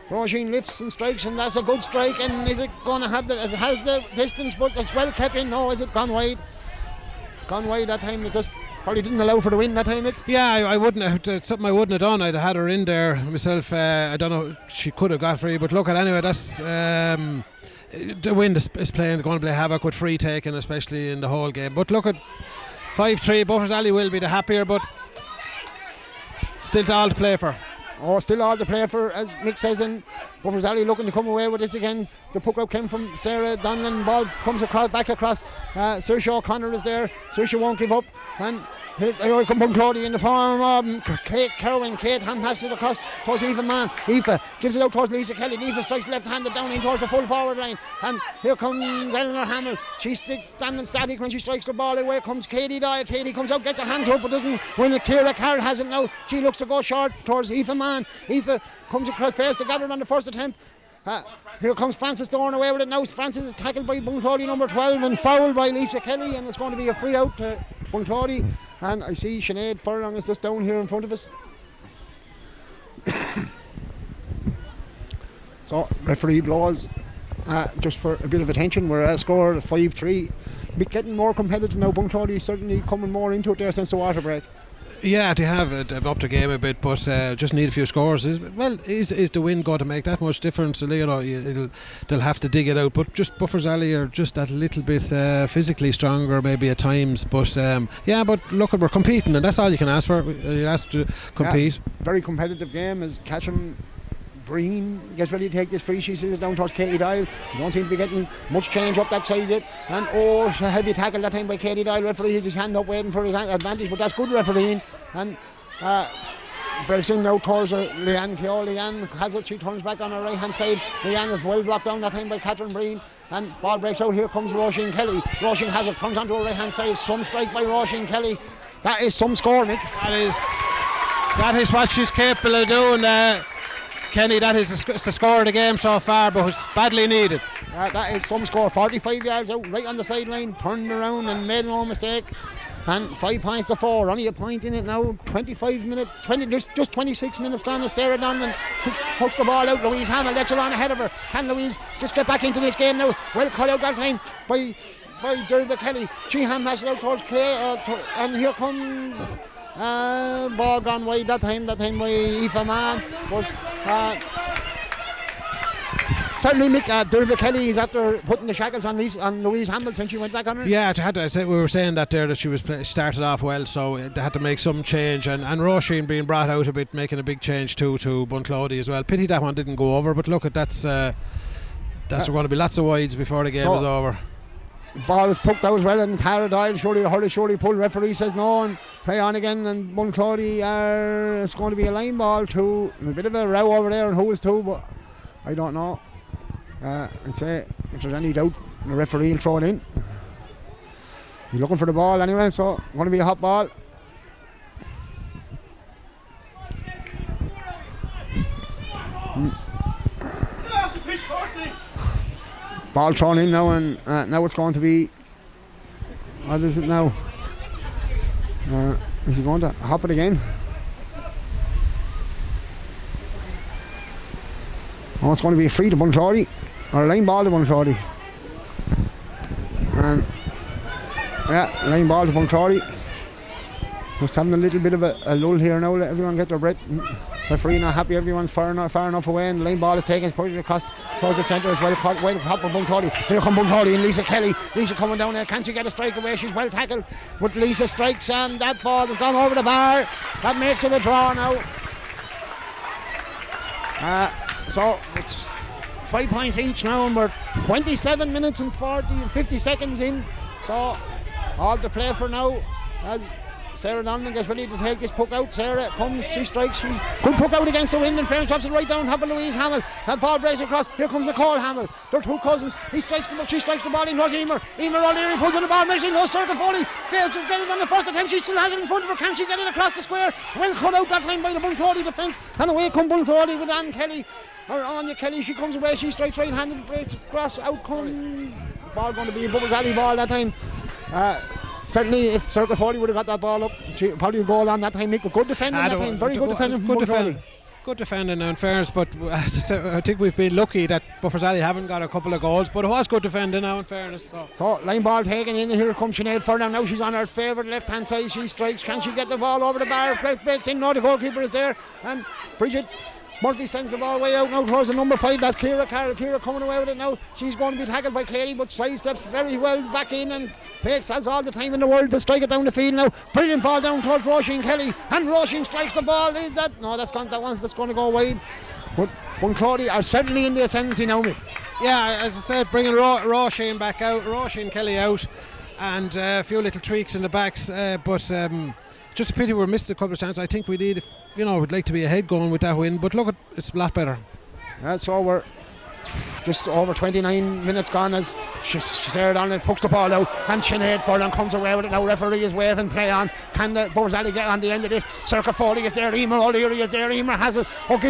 Roisin lifts and strikes, and that's a good strike. And is it going to have it has the distance, but it's well kept in. No, is it gone wide? Gone wide that time. It just probably didn't allow for the win that time, Mick. Yeah, I wouldn't have. It's something I wouldn't have done. I'd have had her in there myself. I don't know. She could have got free, but look at anyway. That's the wind is going to play havoc with free taking, especially in the whole game. But look at 5-3. Buffers Alley will be the happier, but still all to play for. Oh, still all to play for, as Mick says, and Buffers Alley looking to come away with this again. The puck out came from Sarah Donlan. Ball comes back across. Saoirse O'Connor is there. Saoirse won't give up, and here come Bunclaudy in the form of Kate Kerwin. Kate hand passes it across towards Aoife Mann. Aoife gives it out towards Lisa Kelly. Aoife strikes left-handed down in towards the full forward line, and here comes Eleanor Hamill. She's standing static when she strikes the ball. Away comes Katie Doyle. Katie comes out, gets her hand to it, but doesn't win it. Ciara Carroll has it now. She looks to go short towards Aoife Mann. Aoife comes across face to gather on the first attempt. Here comes Francis Dorn away with it now. Francis is tackled by Bunclaudy number 12 and fouled by Lisa Kelly, and it's going to be a free out to Bunclaudy. And I see Sinead Furlong is just down here in front of us. So referee blows just for a bit of attention. We're at a score of 5-3. Getting more competitive now. Bunclaudy certainly coming more into it there since the water break. Yeah, they have upped the game a bit, but just need a few scores. Is the win going to make that much difference? You know, they'll have to dig it out. But just Buffers Alley are just that little bit physically stronger, maybe at times. But but look, we're competing, and that's all you can ask for. You ask to compete. Yeah, very competitive game as Catherine Breen gets ready to take this free. She sits down towards Katie Doyle. You don't seem to be getting much change up that side yet. And a heavy tackle that time by Katie Doyle. Referee has his hand up waiting for his advantage, but that's good refereeing. And breaks in now towards Leanne Keogh. Leanne has it. She turns back on her right hand side. Leanne is well blocked down that time by Catherine Breen. And ball breaks out. Here comes Roisin Kelly. Roisin has it. Comes onto her right hand side. Some strike by Roisin Kelly. That is some score, Nick. That is what she's capable of doing. Kenny, that is the score of the game so far, but it's badly needed. That is some score. 45 yards out, right on the sideline, turned around and made no mistake. And 5 points to 4, only a point in it now. 25 minutes, just 26 minutes gone as Sarah Donlan hooks the ball out. Louise Hamill lets her on ahead of her. Can Louise just get back into this game now? Well cut out that time by Derva Kelly. Sheehan has it out towards Kay, and here comes ball gone wide that time by Aoife Mann. But certainly Derva Kelly is after putting the shackles on Louise Hamill since she went back on her. Yeah, we were saying that there that she started off well, so they had to make some change, and Roisin being brought out a bit, making a big change too to Bunclaudy as well. Pity that one didn't go over, but look, that's going to be lots of wides before the game is over. Ball is poked out as well, and Tara Doyle surely pull. Referee says no and play on again, and Bunclaudy it's going to be a line ball too. A bit of a row over there on who is two, but I don't know. I'd say if there's any doubt, the referee will throw it in. He's looking for the ball anyway, so going to be a hot ball. Ball thrown in now, and now it's going to be. What is it now? Is he going to hop it again? Oh, it's going to be a free to Bunclaudy, or a line ball to Bunclaudy. And yeah, line ball to Bunclaudy. Just having a little bit of a lull here now, let everyone get their breath. Referee not happy, everyone's far enough away, and the line ball is taken, pushed across towards the centre as well. Caught by Bunclaudy. Here come Bunclaudy and Lisa Kelly. Lisa coming down there, can't she get a strike away? She's well tackled, but Lisa strikes, and that ball has gone over the bar. That makes it a draw now. So it's 5 points each now, and we're 27 minutes and 50 seconds in. So all to play for now as Sarah Donlan gets ready to take this puck out. Sarah comes, she strikes, she good puck out against the wind, and Fairns drops it right down top of Louise Hamill. That ball breaks across. Here comes Nicole Hamill. They're two cousins. She strikes the ball in towards Emer. Emer O'Leary pulls on the ball, makes it go. Circle Foley fails to get it on the first attempt. She still has it in front of her. Can she get it across the square? Well cut out that time by the Bunclaudy defence, and away come Bunclaudy with Anne Kelly. Or Anya Kelly, she comes away, she strikes right-handed, breaks across, out comes. Ball going to be a Bubbles Alley ball that time. Certainly, if Circle Foley would have got that ball up, she probably a goal on that time. Make a good defending that time. Very good defending from Bunclaudy. Good defending now in fairness, but as I said, I think we've been lucky that Buffers Alley haven't got a couple of goals, but it was good defending now in fairness. So line ball taken in, here comes Sinead Furlong. Now she's on her favourite left hand side, she strikes. Can she get the ball over the bar? Breaks in, no, the goalkeeper is there, and Bridget Murphy sends the ball way out now towards the number 5. That's Ciara Carroll. Ciara coming away with it now. She's going to be tackled by Kaylee, but slides that very well back in and has all the time in the world to strike it down the field now. Brilliant ball down towards Roisin Kelly, and Roisin strikes the ball. Is that? No, that's going to go wide. But Bunclaudy are certainly in the ascendancy now, Mick. Yeah, as I said, bringing Roisin back out, Roisin Kelly out, and a few little tweaks in the backs, but just a pity we missed a couple of chances. I think we need, we'd like to be ahead going with that win, but look, it's a lot better. So we're just over 29 minutes gone as Sarah Donlan pucks the ball out, and Sinead Furlong comes away with it now. Referee is waving, play on. Can the Buffers Alley get on the end of this? Circle Foley is there, Emer O'Leary is there. Emer has it,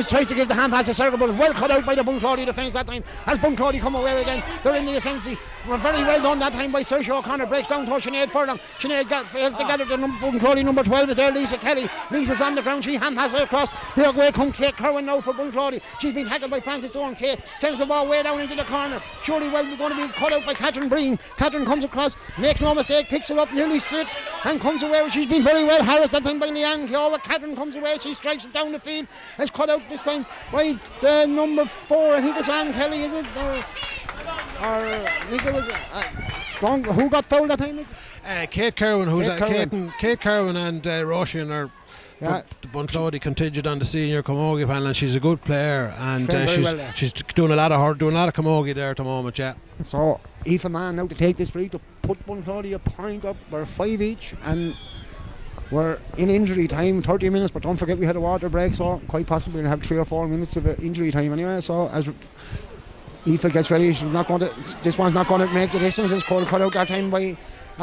tries to give the hand pass to Circle, but well cut out by the Bunclaudy defence that time as Bunclaudy come away again. They're in the ascendancy. Very well done that time by Saoirse O'Connor. Breaks down towards Sinead Furlong. Sinead fails to get it. Bunclaudy number 12 is there, Lisa Kelly. Lisa's on the ground, she hand passes it across. Here away come Kate Kerwin now for Bunclaudy. She's been tackled by Frances Doran. Kate sends the ball way down into the corner. Surely well going to be cut out by Catherine Breen. Catherine comes across, makes no mistake, picks it up, nearly slips and comes away. She's been very well harassed that time by Leanne Kiowa. Catherine comes away, she strikes it down the field. It's cut out this time by the number 4. I think it's Anne Kelly, is it? Or I think it was who got fouled that time? Kate Kerwin. Kate Kerwin and Roisin are the Bunclaudy contingent on the senior camogie panel, and she's a good player, and she's doing a lot of camogie there at the moment. Yeah. So Aoife Mann now to take this free to put Bunclaudy a point up. We're 5 each, and we're in injury time, 30 minutes. But don't forget we had a water break, so quite possibly we'll have 3 or 4 minutes of injury time anyway. So as Aoife gets ready, this one's not going to make the distance. It's called cut out that time by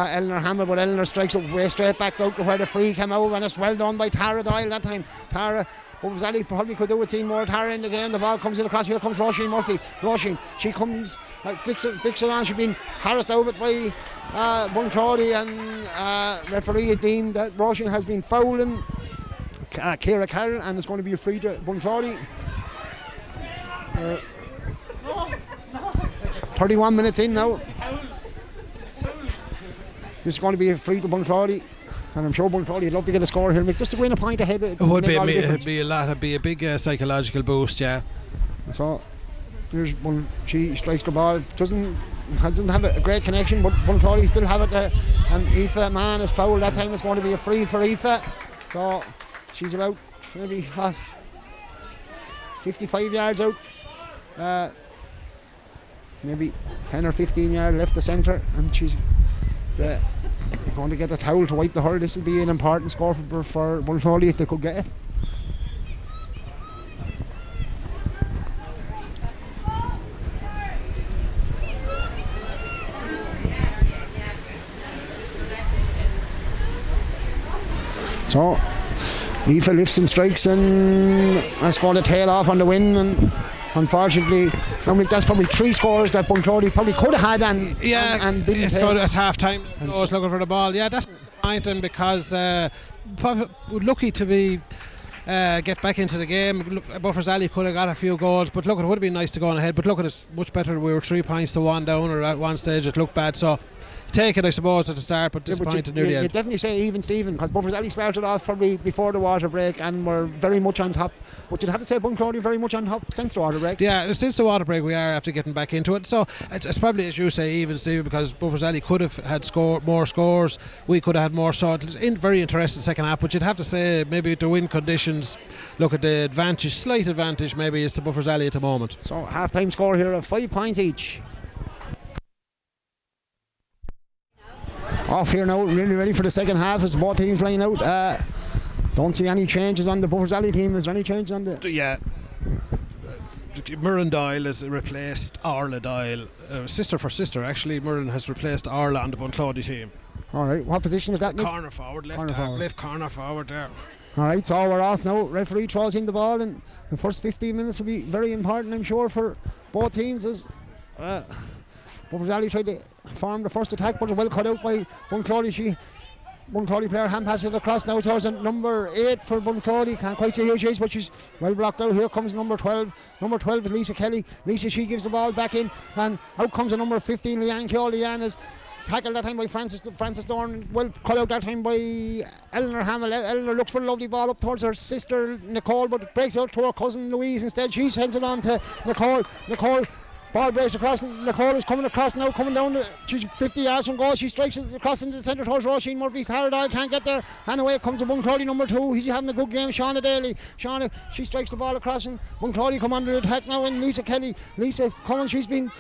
Eleanor Hamill, but Eleanor strikes it way straight back out to where the free came out, and it's well done by Tara Doyle that time. Tara, Buffers probably could do with seeing more Tara in the game. The ball comes in across. Here comes Roisin Murphy. Roisin, she comes, flicks it on. She's been harassed over it by Bunclaudy, and referee has deemed that Roisin has been fouling Ciara Carroll, and it's going to be a free to Bunclaudy. 31 minutes in now. This is going to be a free to Bunclaudy, and I'm sure Bunclaudy would love to get a score here, Mick, just to win a point ahead. It'd be a big psychological boost, yeah. So there's one. She strikes the ball, doesn't have a great connection, but Bunclaudy still have it, and Aoife Mann is fouled that time. It's going to be a free for Aoife, so she's about maybe 55 yards out, maybe 10 or 15 yards left the centre, and she's going to get a towel to wipe the hurl. This would be an important score for Bunclaudy if they could get it. So Aoife lifts and strikes, and that's going to tail off on the win, and unfortunately that's probably 3 scores that Bunclaudy probably could have had and didn't. It's good as half time. I was looking for the ball. Yeah, that's disappointing because lucky to be get back into the game. Buffers Alley could have got a few goals, but look, it would have been nice to go on ahead, but look, it's much better. We were 3 points to 1 down, or at one stage it looked bad, so take it, I suppose, at the start, but disappointed near the end. You definitely say even Stephen, because Buffers Alley started off probably before the water break and were very much on top, but you'd have to say Bunclaudy very much on top since the water break. Yeah, since the water break we are after getting back into it, so it's probably, as you say, even Stephen, because Buffers Alley could have had more scores, we could have had more, so it's very interesting second half, but you'd have to say maybe the win conditions, look at the slight advantage maybe is to Buffers Alley at the moment. So half time score here of 5 points each. Off here now, really ready for the second half as both teams line out. Don't see any changes on the Buffers Alley team. Is there any changes on the... Yeah. Murren Doyle has replaced Arla Doyle. Sister for sister, actually. Murren has replaced Arla on the Bunclaudy team. Alright, what position is that, Nick? Corner forward, left corner forward there. Alright, so we're off now. Referee throws in the ball, and the first 15 minutes will be very important, I'm sure, for both teams as... Buffers Alley tried to form the first attack, but well cut out by Bunclaudy. Bunclaudy player hand passes it across now towards number 8 for Bunclaudy. Can't quite see who she is, but she's well blocked out. Here comes number 12. Number 12 is Lisa Kelly. She gives the ball back in, and out comes the number 15, Leanne Keogh. Leanne is tackled that time by Frances Dorn. Well cut out that time by Eleanor Hamill. Eleanor looks for a lovely ball up towards her sister Nicole, but it breaks out to her cousin Louise instead. She sends it on to Nicole. Ball breaks across, Nicole is coming across now, coming down, she's 50 yards from goal, she strikes it across into the centre towards Roisin Murphy. Paradise can't get there, and away comes the Bunclaudy number 2, he's having a good game, Shauna Daly. Shauna, she strikes the ball across, and Bunclaudy come under attack now, and Lisa Kelly. Lisa coming, she's been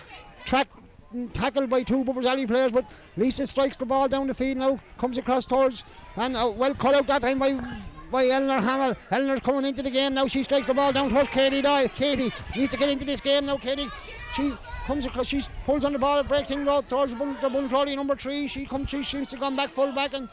tackled by 2 Buffers Alley players, but Lisa strikes the ball down the field now, comes across towards, and well cut out that time by Eleanor Hamill. Eleanor's coming into the game now, she strikes the ball down towards Katie Doyle. Katie needs to get into this game now. Katie, she comes across, she pulls on the ball, breaks in towards the Bunclaudy number 3. She seems to come back full back, and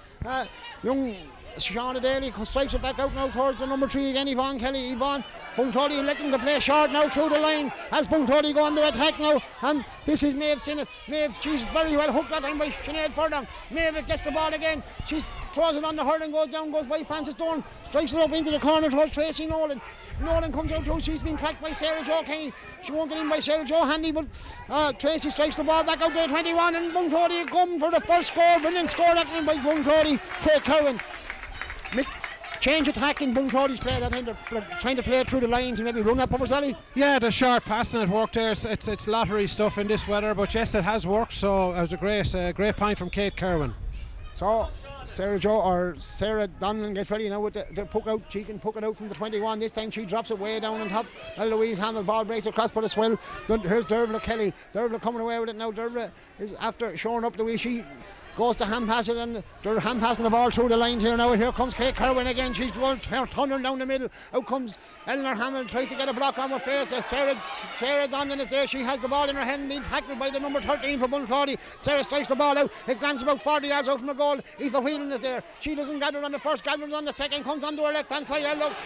young Shauna Daly strikes it back out now towards the number 3 again, Yvonne Kelly. Bunclaudy electing to play short now through the lines as Bunclaudy go under attack now, and this is Maeve Sinnott. Maeve, she's very well hooked that time by Sinead Furlong. Maeve gets the ball again, she throws it on the hurling, goes by Frances Dorn, strikes it up into the corner towards Tracy Nolan. Nolan comes out too, she's been tracked by Sarah Jo Kenny. She won't get in by Sarah Jo Handy, but Tracy strikes the ball back out there 21, and Bunclaudy come for the first score. Brilliant score that time by Bunclaudy. Kate Cowan. Change attack in Bunclaudy's play that time. They're trying to play it through the lines and maybe run at Buffers Alley. Yeah, the sharp passing it worked there. It's lottery stuff in this weather, but yes, it has worked. So it was a great point from Kate Kerwin. So Sarah Donlan gets ready now with the puck out. She can puck it out from the 21. This time she drops it way down on top. Louise Hamill, ball breaks across, but it's well. Here's Dervla Kelly. Dervla coming away with it now. Dervla is after showing up the way she goes to hand pass it, and they're hand passing the ball through the lines here now. Here comes Kate Kerwin again. She's thundering down the middle. Out comes Eleanor Hamill, tries to get a block on her face. Sarah Dondon is there. She has the ball in her hand, being tackled by the number 13 for Bunclaudy. Sarah strikes the ball out. It lands about 40 yards out from the goal. Aoife Whelan is there. She doesn't gather on the first, gathers on the second, comes onto her left hand side.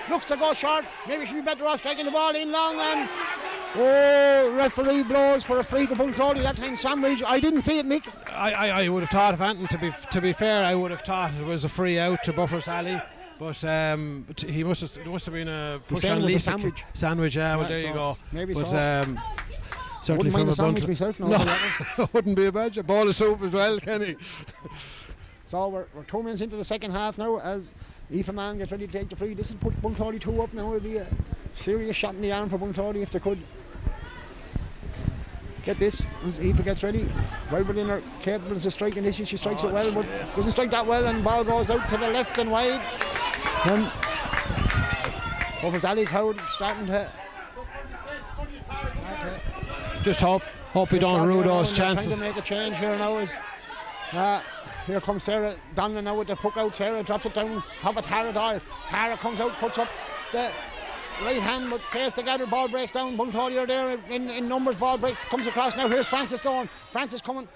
Looks to go short. Maybe she'll be better off striking the ball in long, and referee blows for a free to Bunclaudy that time. Sandwich. I didn't see it, Mick. I would have thought, if anything, to be fair, I would have thought it was a free out to Buffer Sally. But it must have been a push on Lisa. Sandwich, yeah, well, there you go. Maybe but, so. Certainly wouldn't mind a sandwich myself. No, wouldn't be a bad job. Ball of soup as well, Kenny. So we're 2 minutes into the second half now as Aoife Mann gets ready to take the free. This will put Bunclaudy 2 up now. It will be a serious shot in the arm for Bunclaudy if they could get this as Aoife gets ready. Well within her capable of striking this. She strikes it well, but doesn't strike that well, and ball goes out to the left and wide. And Buffer's Alley crowd starting to just hope we don't rue those chances. Trying to make a change here now is here comes Sarah Donlan now with the puck out. Sarah drops it down. How about Tara Doyle? Tara comes out, puts up the right hand, but face together, ball breaks down. Bunclaudy are there in numbers. Ball breaks, comes across now. Here's Frances Thorne. Frances coming,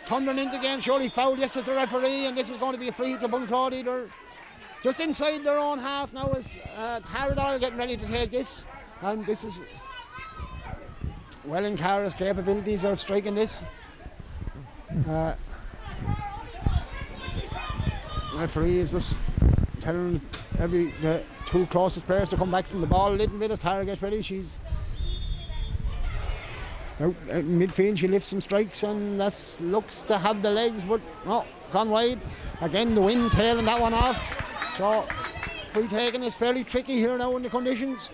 thundering into the game. Surely fouled. Yes, is the referee, and this is going to be a free to Bunclaudy. They're just inside their own half now as Tara Doyle getting ready to take this, and this is well in Cara's capabilities of striking this. Referee is just telling the two closest players to come back from the ball a little bit as Tara gets ready. She's out in midfield, she lifts and strikes, and that looks to have the legs, but no, gone wide. Again, the wind tailing that one off. So free taking is fairly tricky here now in the conditions.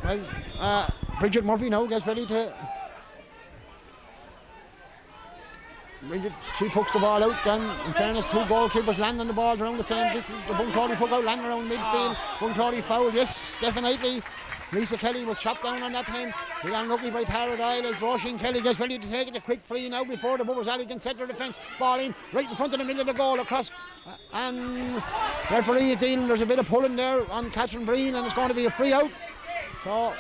As Bridget Murphy now gets ready to. Bridget, she pucks the ball out, and in fairness, two goalkeepers land on the ball around the same distance. The Bunclaudy puck out, land around midfield. Bunclaudy foul, yes, definitely. Lisa Kelly was chopped down on that time. They got unlucky by Tara Doyle as Roisin Kelly gets ready to take it. A quick free now before the Buffers Alley can set their defence. Ball in right in front of the middle of the goal across. And referee is dealing. There's a bit of pulling there on Catherine Breen, and it's going to be a free out. So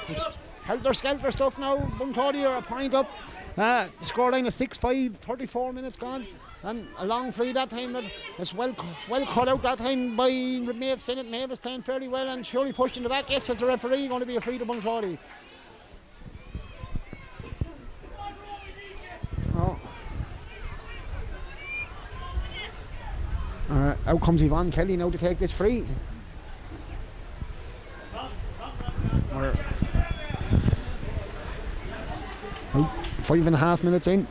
it's helter-skelter stuff now. Bunclaudy are a point up. The scoreline is 6-5, 34 minutes gone. And a long free that time, but it's well cut out that time by Maeve Sinnott. Maeve is playing fairly well and surely pushed in the back. Yes, says the referee, going to be a free to Bunclaudy. Oh. Out comes Yvonne Kelly now to take this free. 5.5 minutes into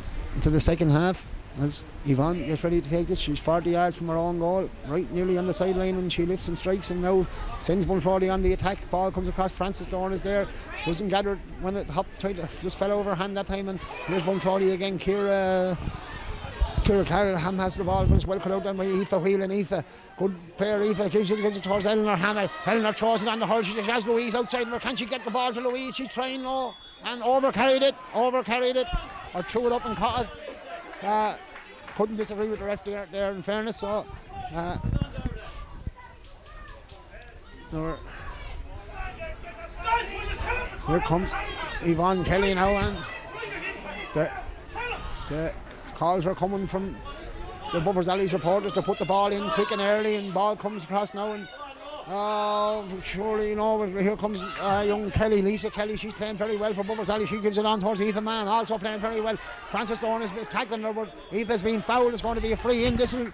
the second half as Yvonne gets ready to take this. She's 40 yards from her own goal, right nearly on the sideline, and she lifts and strikes and now sends Bunclaudy on the attack. Ball comes across. Frances Thorne is there, doesn't gather when it hopped, just fell over her hand that time, and here's Bunclaudy again. Kira Callahan has the ball, but it's well cut out then by Aoife Whelan. Aoife, good player. Aoife gives it towards Eleanor Hamill. Eleanor throws it on the hull. She has Louise outside of her. Can she get the ball to Louise? She's trying low and overcarried it, or threw it up and caught it. Couldn't disagree with the ref there in fairness. So here comes Yvonne Kelly now, and the calls are coming from the Buffers Alley supporters to put the ball in quick and early, and ball comes across now, and surely, here comes young Kelly, Lisa Kelly. She's playing very well for Buffers Alley. She gives it on towards Aoife Mann, also playing very well. Frances Thorne is tackling her, but Aoife's been fouled. It's going to be a free in. This will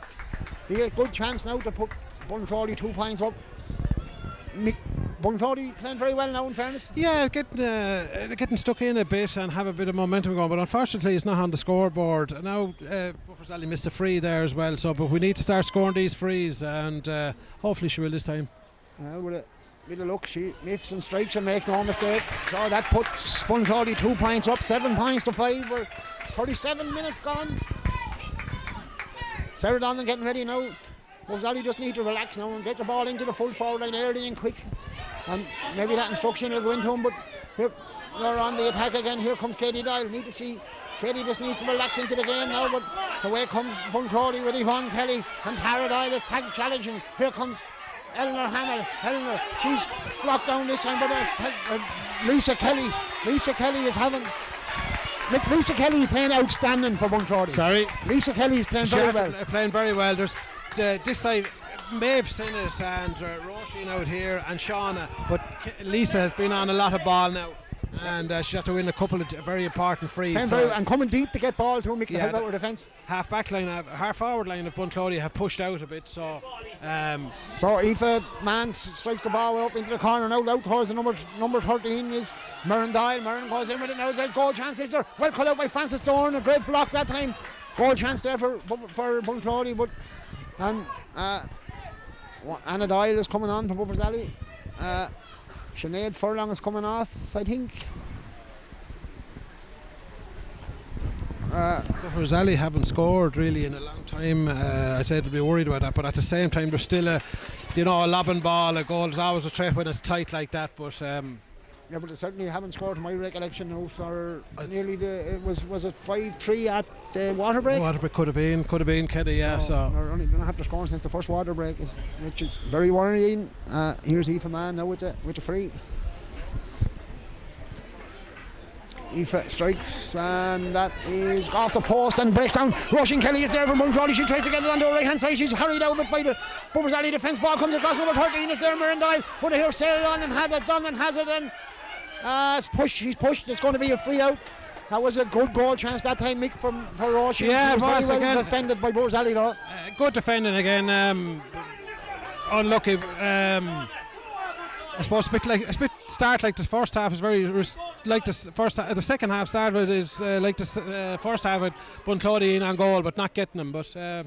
be a good chance now to put Bunclaudy 2 points up. Bunclaudy playing very well now, in fairness. Yeah, getting stuck in a bit and have a bit of momentum going, but unfortunately it's not on the scoreboard. Now Buffers Alley missed a free there as well, but we need to start scoring these frees, and hopefully she will this time. With a bit of luck, she lifts and strikes and makes no mistake. So that puts Bunclaudy 2 points up, 7 points to 5. We're 37 minutes gone. Sarah Donlan getting ready now. Buffers Alley just need to relax now and get the ball into the full forward line early and quick. and maybe that instruction will go into him. But here they're on the attack again. Here comes Katie Doyle. Need to see. Katie just needs to relax into the game now, but away comes Bunclaudy with Yvonne Kelly, and Tara Doyle is challenging. Here comes Eleanor Hamill. Eleanor, she's blocked down this time, but Lisa Kelly. Lisa Kelly is having. Lisa Kelly is playing outstanding for Bunclaudy. Sorry, Lisa Kelly is playing very well. Playing very well. There's this side, Maeve Sinnes and Roisin out here, and Shauna, but Lisa has been on a lot of ball now. And she had to win a couple of very important frees. And coming deep to get ball to make the help out of defence. Half forward line of Bunclaudy have pushed out a bit. So Aoife Mann strikes the ball up into the corner now. Out towards the number 13 is Murren Doyle. Murren goes in with it now. There's goal chance, is there? Well cut out by Frances Thorne. A great block that time. Goal chance there for Bunclaudy. But Anna Doyle is coming on for Buffers Alley. Sinead Furlong is coming off, I think. Buffers Alley haven't scored really in a long time. I said to be worried about that, but at the same time there's still a lobbing ball, a goal. There's always a threat when it's tight like that, but but they certainly haven't scored to my recollection now for nearly was it 5-3 at the water break? Water break could have been Keddy, yeah. So they're only going to have to score since the first water break, which is very worrying. Here's Aoife Mann now with the free. Aoife strikes, and that is off the post and breaks down. Roisin Kelly is there for Bunclaudy. She tries to get it on the right hand side. She's hurried out by the Buffers Alley defence. Ball comes across number 13. Is there Murren Doyle? But here Sarah on and has it done and has it in. She's pushed. It's going to be a free out. That was a good goal chance that time, Mick, for Roisin. Yeah, it was very well defended by Buffers Alley though. Good defending again. Unlucky. I suppose a bit start like the first half is very like the second half started is like the first half with Bunclaudy in on goal but not getting them, but it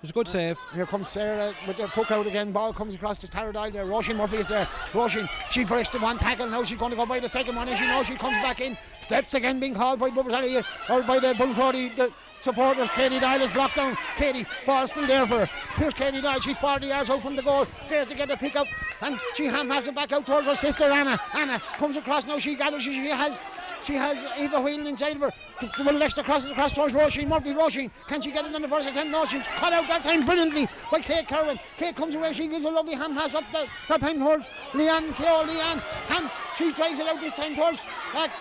was a good save. Here comes Sarah with the puck out again. Ball comes across to Tara Doyle there. Roisin Murphy is there. Roisin, she breaks the one tackle. Now she's going to go by the second one. As she knows, she comes back in. Steps again being called by Buffers Alley or by the Bunclaudy supporters. Katie Doyle is blocked down. Katie, ball still there for her. Here's Katie Doyle. She's 40 yards out from the goal. Fails to get the pick up, and she has it back out towards her sister Anna. Anna comes across now. She gathers. She has Eva Whelan inside of her. The extra crosses across towards Roisin Murphy. Roisin, can she get it on the first attempt? No, she's cut out that time brilliantly by Kate Cowan. Kate comes away. She gives a lovely hand pass up that time towards Leanne. And she drives it out this time towards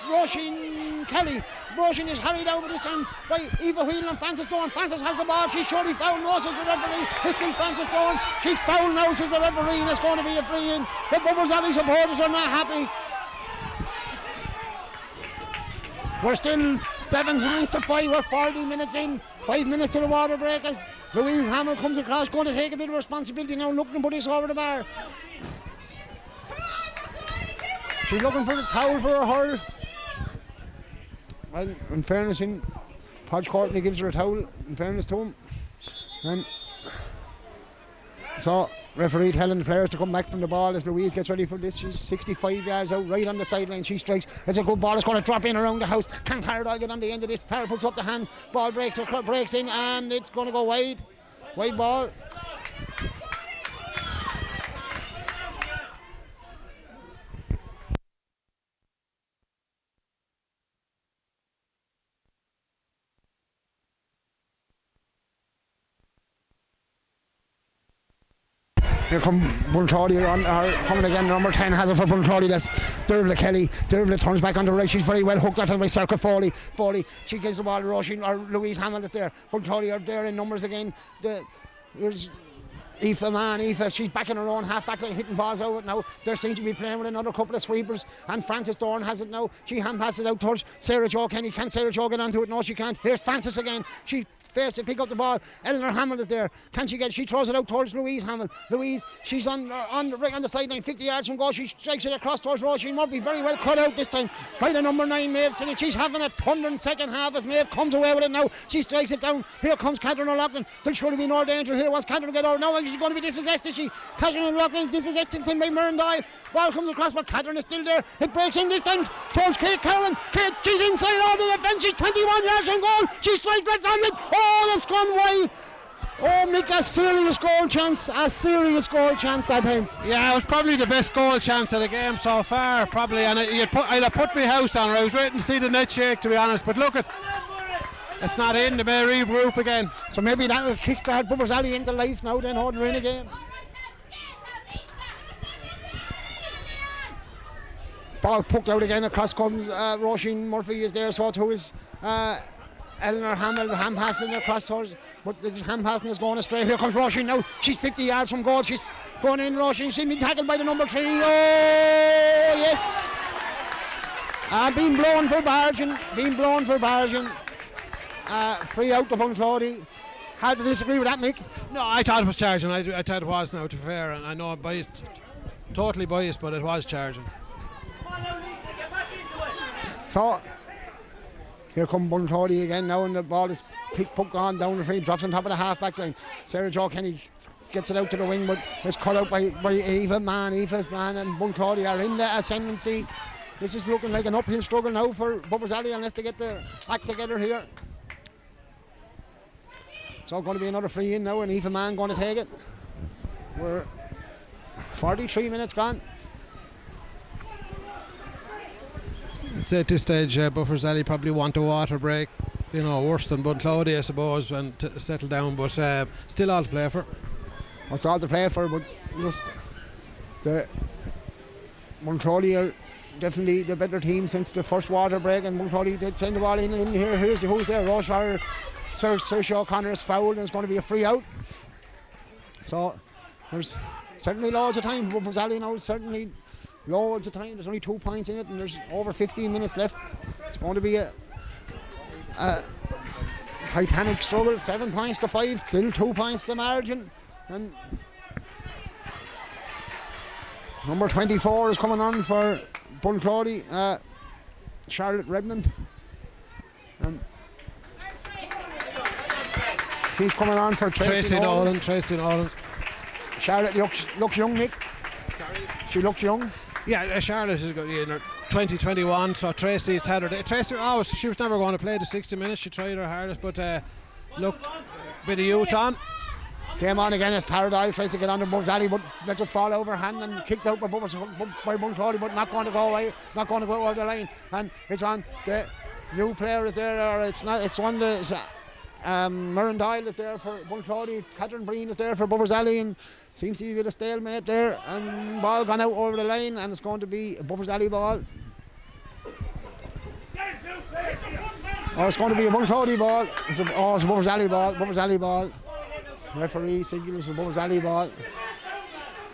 Roisin Kelly. Roisin is hurried over this time by Eva Whelan and Frances Thorne. Frances has the ball. She's surely fouled. No, says the referee. It's still Frances Thorne. She's fouled now, says the referee, and it's going to be a free in. The Buffers Alley supporters are not happy. We're still 7-5. We're 40 minutes in. 5 minutes to the water break as Louise Hamill comes across, going to take a bit of responsibility now, looking to put this over the bar. She's looking for the towel for her hurl. Well, in fairness, Podge Courtney gives her a towel, in fairness to him. And so, referee telling the players to come back from the ball as Louise gets ready for this. She's 65 yards out, right on the sideline. She strikes. It's a good ball. It's going to drop in around the house. Can't Tara Doyle get on the end of this. Tara puts up the hand. Ball breaks in, and it's going to go wide. Wide ball. Here come Bunclaudy coming again. Number 10 has it for Bunclaudy. That's Dervla Kelly. Dervla turns back on the right. She's very well hooked out by Circa Foley. She gives the ball to Roisin or Louise Hamill is there. Bunclaudy are there in numbers again. Here's Aoife Mann. Aoife, she's back in her own half back line, hitting balls out now. They seem to be playing with another couple of sweepers, and Frances Thorne has it now. She hand passes out towards Sarah Jo Kenny. Can Sarah Jo get onto it? No, she can't. Here's Frances again. She fails to pick up the ball. Eleanor Hamill is there. Can she get? She throws it out towards Louise Hamill. Louise, she's on the sideline, 50 yards from goal. She strikes it across towards Roisin Murphy. Very well cut out this time by the number 9 Maeve Sinning. She's having a thundering second half as Maeve comes away with it now. She strikes it down. Here comes Catherine O'Loughlin. There'll surely be no danger here. Wants Catherine to get over now, and she's going to be dispossessed. Is she? Catherine O'Loughlin is dispossessed in time by Murren Doyle. Ball comes across, but Catherine is still there. It breaks in this time towards Kate Cowan. Kate, she's inside all the defence. She's 21 yards from goal. She strikes left handed. Oh, that's gone wide. Oh, Mick, a serious goal chance that time. Yeah, it was probably the best goal chance of the game so far, probably. And I'd have put my house on her. I was waiting to see the net shake, to be honest. But look, it's not in. They may regroup again. So maybe that'll kickstart Buffers Alley into life now, then hold her in again. Ball poked out again, across comes Roisin Murphy is there, so too is Eleanor Hamill, hand passing across hers, but this hand passing is going astray. Here comes Roisin now, she's 50 yards from goal, she's going in, Roisin, she's been tackled by the number 3, oh yes! Being blown for barging, free out to Bunclaudy. Hard to disagree with that, Mick. No, I thought it was charging, I thought it was now, to be fair, and I know I'm biased, totally biased, but it was charging. So, here come Bunclaudy again now, and the ball is poked on down the field, drops on top of the half-back line. Sarah Jo Kenny gets it out to the wing, but it's cut out by Eva Mann. Eva Mann and Bunclaudy are in the ascendancy. This is looking like an uphill struggle now for Buffers Alley unless they get their act together here. So going to be another free in now, and Eva Mann going to take it. We're 43 minutes gone. I'd say at this stage, Buffers Alley probably want a water break, you know, worse than Bunclaudy, I suppose, and to settle down, but still all to play for. It's all to play for, but just the Bunclaudy are definitely the better team since the first water break, and Bunclaudy did send the ball in here. Who's there? Roshar, Saoirse O'Connor is fouled, and it's going to be a free out. So there's certainly loads of time for Buffers Alley now, certainly. Loads of time, there's only 2 points in it and there's over 15 minutes left. It's going to be a titanic struggle, 7 points to 5, still 2 points to margin. And number 24 is coming on for Bunclaudy, Charlotte Redmond. And she's coming on for Tracy Nolan. Charlotte looks young, Nick. Sorry? She looks young. Yeah, Charlotte is in her 2021, so Tracy's had her. Tracy, she was never going to play the 60 minutes. She tried her hardest, but look, bit of youth on. Came on again as Taradile tries to get on to Buffers Alley, but lets it fall over hand and kicked out by Bunclaudy, but not going to go away, not going to go over the line. And it's on the new player is there, or it's not. It's one that Murren Doyle is there for Bunclaudy, Catherine Breen is there for Buffers Alley, and seems to be a bit of stalemate there, and ball gone out over the line, and it's going to be a Buffers Alley ball. Oh, it's going to be a Bunclaudy ball. It's a Buffers Alley ball. Referee signals a Buffers Alley ball.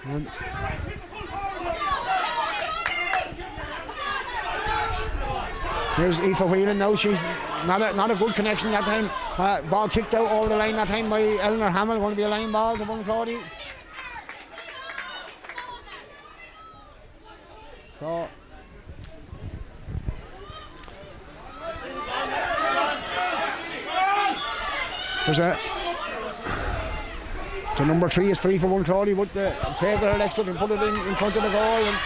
And here's Aoife Whelan now. She's not a good connection that time. Ball kicked out over the line that time by Eleanor Hamill. Going to be a line ball to Bunclaudy. So there's the number 3 is free for Bunclaudy, but the taker elects it and put it in front of the goal, and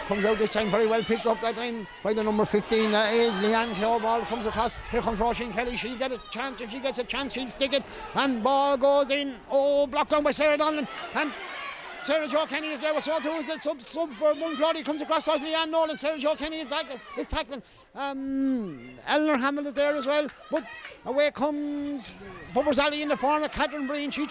comes out this time very well picked up that time by the number 15. That is Leanne Keogh. Ball comes across. Here comes Roisin Kelly. She'll get a chance. If she gets a chance, she'll stick it, and ball goes in. Oh, blocked down by Sarah Donlan, and Sarah Jo Kenny is there with so too is the sub for Bunclaudy. Comes across towards Leanne Nolan. Sarah Jo Kenny is tackling. Eleanor Hamill is there as well, but away comes Buffers Alley in the form of Catherine Breen. She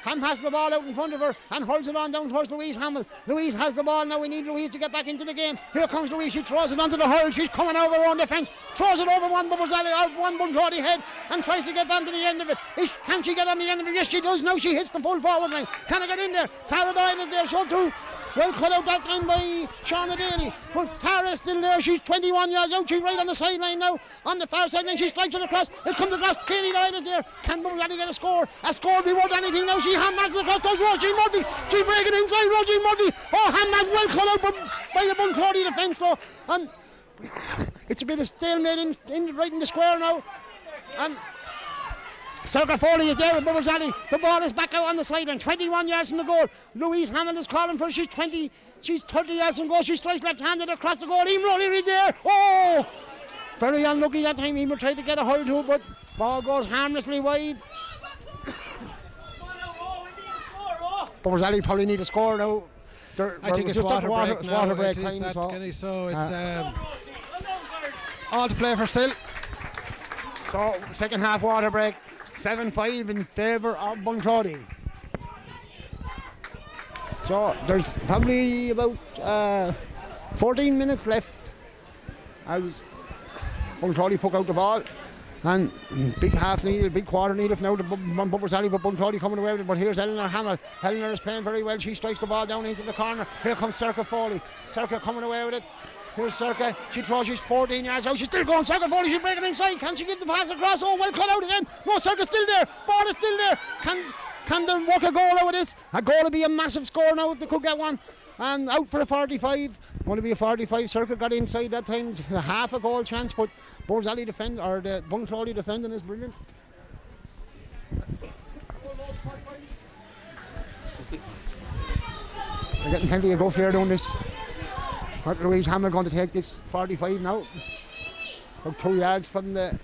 hand passes the ball out in front of her and holds it on down towards Louise Hamill. Louise has the ball now. We need Louise to get back into the game. Here comes Louise. She throws it onto the hurl. She's coming over her own defence. Throws it over one Buffers Alley or one Bunclaudy head and tries to get down to the end of it. Can she get on the end of it? Yes, she does. Now she hits the full forward line. Can I get in there? Tara Doyle is there. So too. Well cut out that time by Shauna Daly. But Tara's still there. She's 21 yards out. She's right on the sideline now. On the far sideline, she strikes it across. It comes across. Katie Doyle is there. Can Bunclaudy get a score? A score be worth anything now. She hand-marks it across to Roisin Murphy. She's breaking inside Roisin Murphy. Oh, hand-mark well cut out by the Bunclaudy defence though. And it's a bit of stalemate right in the square now. And Circa Foley is there with Buffers Alley. The ball is back out on the sideline, 21 yards from the goal. Louise Hammond is calling for. She's 30 yards from goal. She strikes left-handed across the goal. Emer O'Leary is there. Oh! Very unlucky that time. Emer tried to get a hold to it, but ball goes harmlessly wide. Bunclaudy probably need a score now. I think it's just at water break now. water break It is time. that, Kenny, so it's all to play for still. So second half water break, 7-5 in favour of Bunclaudy. So there's probably about 14 minutes left as Bunclaudy puck out the ball. And big half needed, big quarter needed now to Bunclaudy, but Bunclaudy coming away with it. But here's Eleanor Hamill. Eleanor is playing very well. She strikes the ball down into the corner. Here comes Circa Foley. Circa coming away with it. Here's Circa. She throws. She's 14 yards out. She's still going. Circa Foley. She's breaking inside. Can she get the pass across? Oh, well cut out again. No, Circa's still there. Ball is still there. Can they work a goal out of this? A goal would be a massive score now if they could get one. And out for a 45. Going to be a 45. Circa got inside that time. Half a goal chance, but Bunclaudy defend or the Bunclaudy defending is brilliant. They're getting plenty of go here doing this. Louise Hamill going to take this 45 now. About 2 yards from the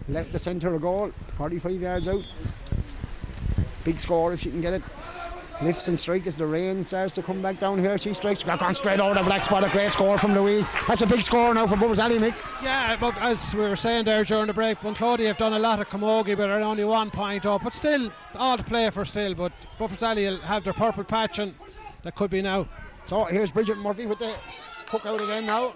left of centre of goal. 45 yards out. Big score if she can get it. Lifts and strike as the rain starts to come back down here. She strikes, got gone straight over the black spot. A great score from Louise. That's a big score now for Bunclaudy, Mick. Yeah, but as we were saying there during the break, Bunclaudy have done a lot of camogie, but are only 1 point up. But still, all to play for still. But Bunclaudy will have their purple patch, and that could be now. So here's Bridget Murphy with the puck out again now.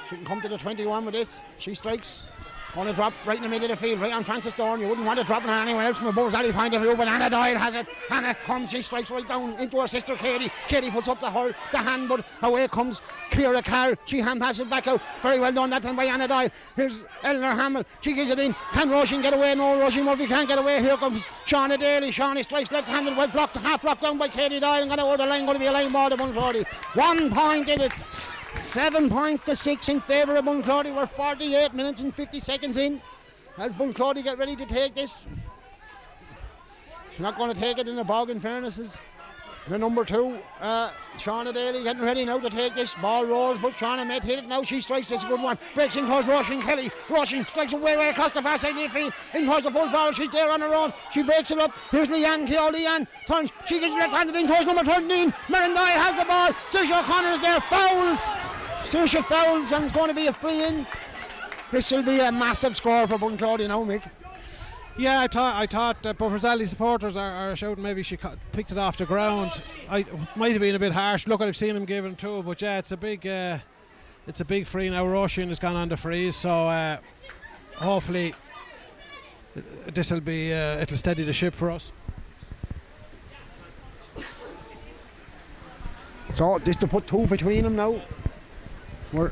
She can come to the 21 with this. She strikes. Going to drop right in the middle of the field, right on Frances Dorn. You wouldn't want to drop it on anyone else from a Bunclaudy point of view, but Anna Doyle has it. Anna comes, she strikes right down into her sister Katie. Katie puts up the hand, but away comes Ciara Carr. She hand passes it back out. Very well done that time by Anna Doyle. Here's Eleanor Hamill. She gives it in. Can Roisin get away? No, Roisin Murphy can't get away. Here comes Shauna Daly. Shauna strikes left-handed, well blocked, half blocked down by Katie Doyle. And going over the line, going to be a line ball to Bunclaudy. 1 point in it. 7 points to 6 in favour of Bunclaudy. We're 48 minutes and 50 seconds in. As Bunclaudy get ready to take this. She's not going to take it in the bog, in fairness. Is the number 2, Shauna Daly, getting ready now to take this. Ball rolls, but Shauna may hit it now. She strikes, it's a good one. Breaks in towards Roisin Kelly. Roisin strikes way across the far side of the field. In towards the full forward, she's there on her own. She breaks it up. Here's Leanne Keogh. Leanne turns. She gets left-handed in towards number 13. Merendai has the ball. Saoirse O'Connor is there. Foul. Saoirse fouls, and it's going to be a free in. This will be a massive score for Bunclaudy now, Mick. Yeah, I thought Bunclaudy supporters are shouting maybe she picked it off the ground. I might have been a bit harsh. Look, I've seen him give it too, but yeah, it's a big free now. Roisin has gone on the freeze, so hopefully this will be it'll steady the ship for us. So just to put 2 between them now. We're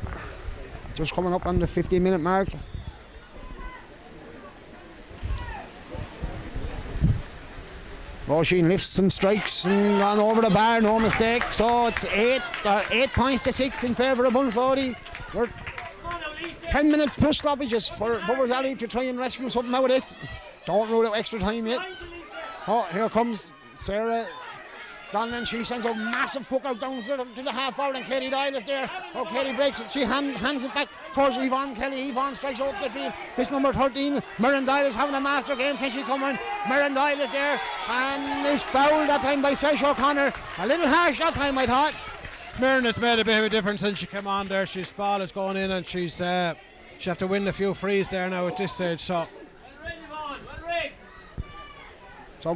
just coming up on the 15-minute mark. Roisin lifts and strikes and gone over the bar, no mistake. So it's 8 points to 6 in favour of Bunclaudy. We're 10 minutes plus stoppages for Bunclaudy to try and rescue something out of this. Don't rule out extra time yet. Oh, here comes Sarah Donlan. She sends a massive puck out down to the half forward, and Katie Doyle is there. Oh, Katie breaks it. She hands it back towards Yvonne Kelly. Yvonne strikes up the field. This number 13, Merendai, is having a master game since she come in. Merendai is there and is fouled that time by Saoirse O'Connor. A little harsh that time, I thought. Mirren has made a bit of a difference since she came on there. She's ball is going in, and she have to win a few frees there now at this stage. So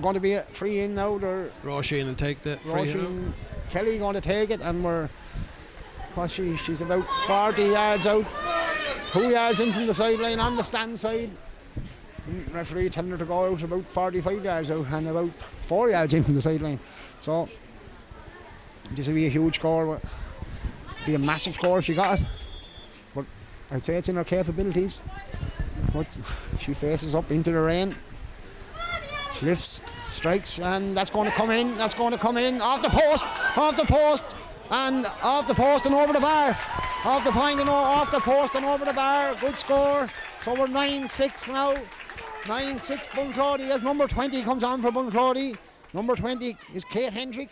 going to be a free in now. Roisin will take the free in. Kelly going to take it, and she's about 40 yards out, 2 yards in from the sideline on the stand side. And referee telling her to go out about 45 yards out and about 4 yards in from the sideline. So this will be a huge score. Be a massive score if she got it. But I'd say it's in her capabilities. But she faces up into the rain. She lifts, strikes, and that's going to come in. That's going to come in off the post, and over the bar. Off the point and off the post and over the bar. Good score. So we're 9-6 now. 9-6 Bunclaudy as number 20 comes on for Bunclaudy. Number 20 is Kate Hendrick.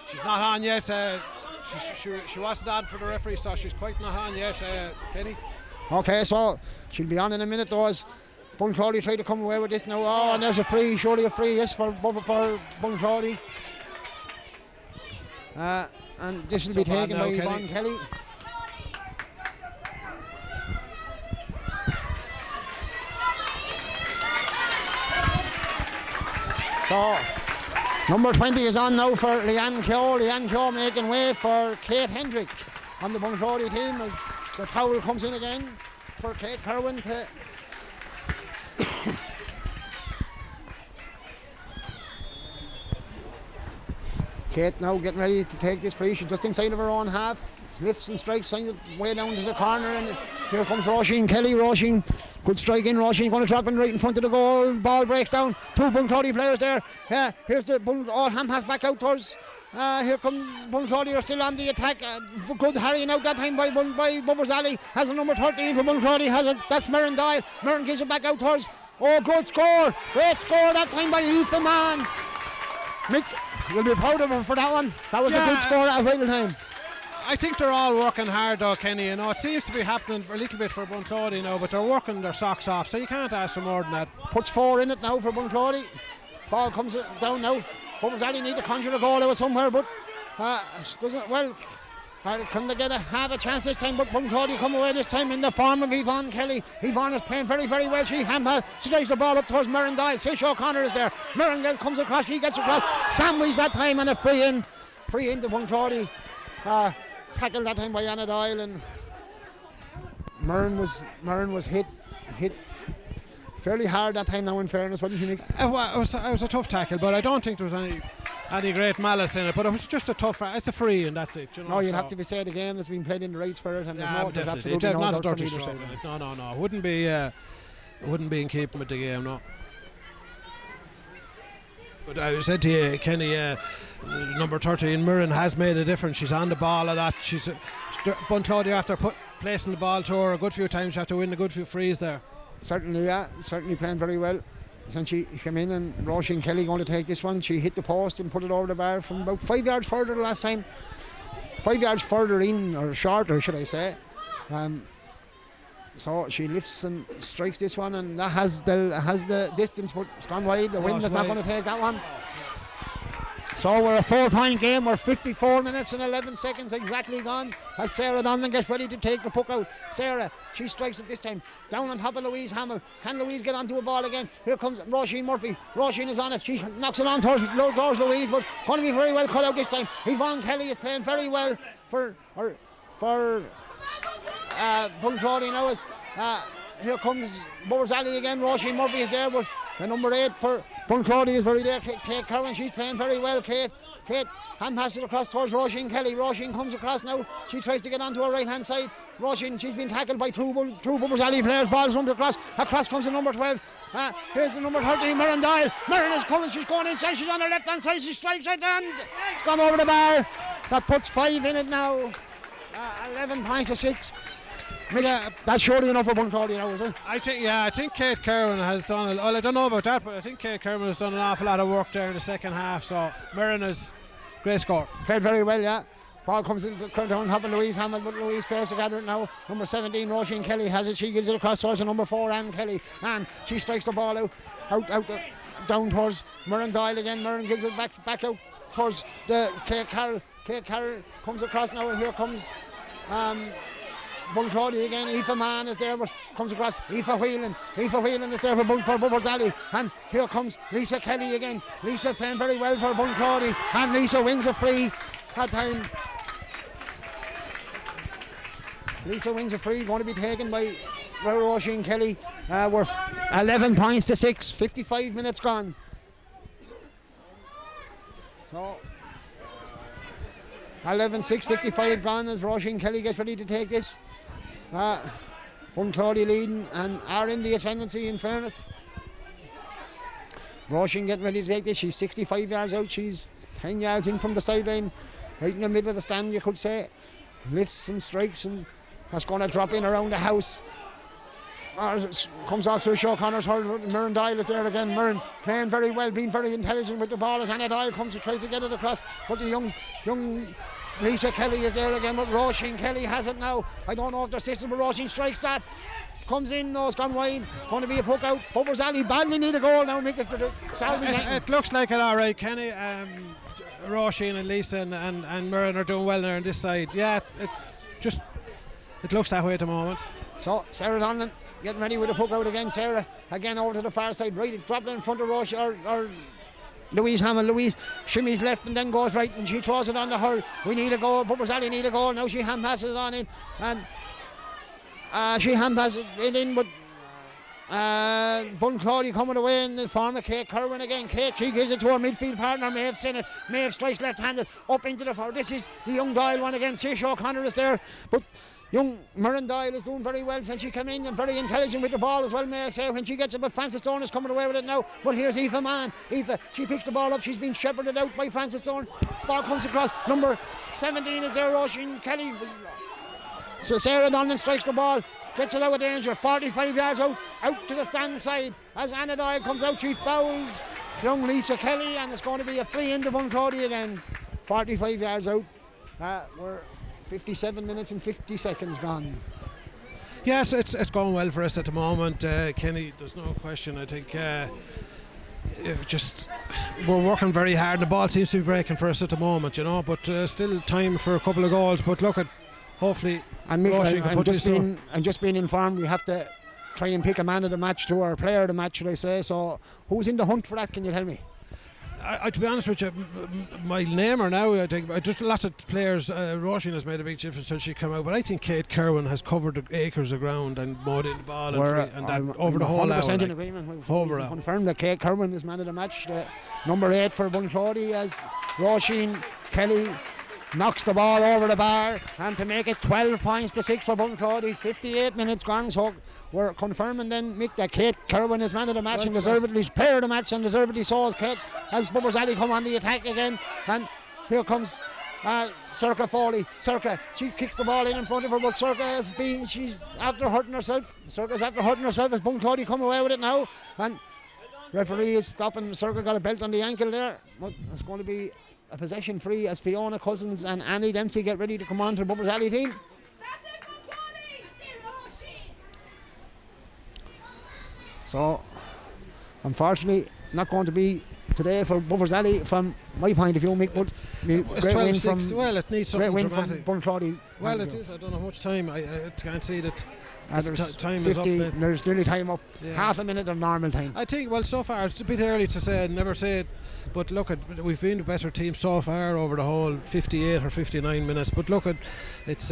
She's not on yet. She wasn't on for the referee, so she's quite not on yet, Kenny. Okay, so she'll be on in a minute though. Bunclaudy tried to come away with this now. Oh, and there's a free, surely a free, yes, for Bunclaudy. And this will be taken by Yvonne Kelly. So, number 20 is on now for Leanne Keogh. Leanne Keogh making way for Kate Hendrick on the Bunclaudy team as the towel comes in again for Kate Kerwin to Kate now getting ready to take this free. She's just inside of her own half. Lifts and strikes way down to the corner, and here comes Roisin Kelly. Roisin, good strike in. Roisin going to drop in right in front of the goal. Ball breaks down. Two Bunclaudy players there. Here's the hand pass back out towards. Here comes Bunclaudy, are still on the attack. Good harrying out that time by Buffers Alley. Has the number 13 for Bunclaudy. Has it. That's Merrin Doyle. Merrin gives it back out towards. Oh, good score. Great score that time by Aoife Mann. Mick, you'll be proud of him for that one. That was a good score at a vital time. I think they're all working hard though, Kenny. You know, it seems to be happening a little bit for Bunclaudy now, but they're working their socks off, so you can't ask for more than that. Puts 4 in it now for Bunclaudy. Ball comes down now. Buffers Alley need to conjure a goal out somewhere, but doesn't. Well, can they get have a chance this time? But Bunclaudy come away this time in the form of Yvonne Kelly. Yvonne is playing very, very well. She drives the ball up towards Merrin Doyle. Sish O'Connor is there. Merrin comes across. She gets across. Samway's that time, and a free in to Bunclaudy. Tackled that time by Anna Doyle, and Merrin was hit fairly hard that time now, in fairness, wasn't she, Nick? It was a tough tackle, but I don't think there was any great malice in it, but it was just it's a free and that's it. You know, you'll have to be said the game has been played in the right spirit, and there's absolutely not no a dirty doubt from stroke. No. It wouldn't be in keeping with the game, no. But I said to you, Kenny, number 13, Merrin has made a difference. She's on the ball a lot. Bunclaudy, after placing the ball to her a good few times, she have to win a good few frees there. Certainly playing very well. Since she came in, and Roisin Kelly going to take this one. She hit the post and put it over the bar from about 5 yards further the last time. 5 yards further in, or shorter, should I say. So she lifts and strikes this one, and that has the distance, but it's gone wide. The wind is not going to take that one. So we're a 4-point game. We're 54 minutes and 11 seconds exactly gone as Sarah Donlan gets ready to take the puck out. Sarah, she strikes it this time down on top of Louise Hamill. Can Louise get onto a ball again? Here comes Roisin Murphy. Roisin is on it. She knocks it on towards Louise, but going to be very well cut out this time. Yvonne Kelly is playing very well for Bunclaudy now. Here comes Buffers Alley again. Roisin Murphy is there, but the number 8 for Bunclaudy is very there. Kate Kerwin, she's playing very well. Kate hand passes across towards Roisin Kelly. Roisin comes across now. She tries to get onto her right hand side. Roisin, she's been tackled by two Buffers Alley players. Ball's rumped across. Across comes the number 12. Here's the number 13, Merrin Doyle. Merrin is coming. She's going inside. She's on the left hand side. She strikes it, and it's gone over the bar. That puts 5 in it now. 11 points to 6. That's surely enough for Bunclaudy now, is it? I think Kate Kerwin has done. I don't know about that, but I think Kate Kerwin has done an awful lot of work there in the second half. So Merrin is great score. Played very well, yeah. Ball comes into down top of Louise Hamill, but Louise fails to gather it now. Number 17, Roisin Kelly has it. She gives it across towards number 4, Anne Kelly, and she strikes the ball out down towards Merrin Doyle again. Merrin gives it back out towards the Kate Carroll. Kate Carroll comes across now, and here comes Bunclaudy again. Aoife Mann is there, but comes across. Aoife Whelan is there for Buffers Alley, and here comes Lisa Kelly again. Lisa playing very well for Bunclaudy, and Lisa wins a free that time. Lisa wins a free, going to be taken by Roisin Kelly. We're 11 points to 6, 55 minutes gone. So 11-6, 55 gone as Roisin Kelly gets ready to take this. Bunclaudy leading and are in the ascendancy, in fairness. Roisin getting ready to take this. She's 65 yards out. She's 10 yards in from the sideline, right in the middle of the stand, you could say. Lifts and strikes, and that's going to drop in around the house. Comes off Sish O'Connor's hurl. Merrin Doyle is there again. Merrin playing very well, being very intelligent with the ball as Anna Doyle comes and tries to get it across, but the young Lisa Kelly is there again, but Roisin Kelly has it now. I don't know if their system, but Roisin strikes that. comes in, no, it's gone wide. Going to be a poke out. Buffers Alley badly need a goal now, Mick, if they're salvage. It looks like it, all right, Kenny. Roisin and Lisa and Murren are doing well there on this side. Yeah, it looks that way at the moment. So Sarah Donlan getting ready with a poke out again. Sarah again over to the far side, right, dropped in front of Roche or Louise Hamill. Louise shimmies left and then goes right, and she throws it on the hurl. We need a goal. Buffers Alley need a goal. Now she hand passes it on in, and she hand passes it in, but Bunclaudy coming away in the form of Kate Kerwin again. Kate, she gives it to her midfield partner, Maeve Sinnott. Maeve strikes left-handed up into the forward. This is the young Doyle one again. Trish O'Connor is there, but young Murren Doyle is doing very well since she came in, and very intelligent with the ball as well, may I say, when she gets it. But Frances Stone is coming away with it now. But here's Aoife Mann. Aoife, she picks the ball up. She's been shepherded out by Frances Stone. Ball comes across. Number 17 is there, Roisin Kelly. So Sarah Donlan strikes the ball, gets it out of danger, 45 yards out to the stand side. As Anna Doyle comes out, she fouls young Lisa Kelly, and it's going to be a free into Bunclaudy again. 45 yards out. We're 57 minutes and 50 seconds gone. Yes, it's going well for us at the moment, Kenny. There's no question. I think we're working very hard. The ball seems to be breaking for us at the moment, but still time for a couple of goals. But look at, hopefully, and I'm just being informed we have to try and pick a man of the match to our player of the match, should I say. So who's in the hunt for that, can you tell me? To be honest with you, my namer now, I think just lots of players. Roisin has made a big difference since she came out, but I think Kate Kerwin has covered acres of ground and mowed in the ball over the whole hour. 100% in agreement. We confirmed that Kate Kerwin is man of the match. The number 8 for Bunclaudy, as Roisin Kelly knocks the ball over the bar, and to make it 12 points to 6 for Bunclaudy. 58 minutes gone, so we're confirming then, Mick, that Kate Kerwin is man of the match, and deservedly player of the match, and deservedly so as Kate, as Buffers Alley come on the attack again. And here comes Circa Foley. Circa, she kicks the ball in front of her, but she's after hurting herself. Circa's after hurting herself as Bunclaudy come away with it now, and referee is stopping. Circa got a belt on the ankle there, but it's going to be a possession free as Fiona Cousins and Annie Dempsey get ready to come on to the Buffers Alley team. So, unfortunately, not going to be today for Buffers Alley from my point of view, Mick, but it's 12-6. Well, it needs something From dramatic. Bunclaudy. Well, it is. I don't know how much time. I can't see that. Time 50, is up. There's nearly time up. Yeah. Half a minute of normal time. I think, well, so far, it's a bit early to say, never say it, but look, we've been a better team so far over the whole 58 or 59 minutes. But look, it's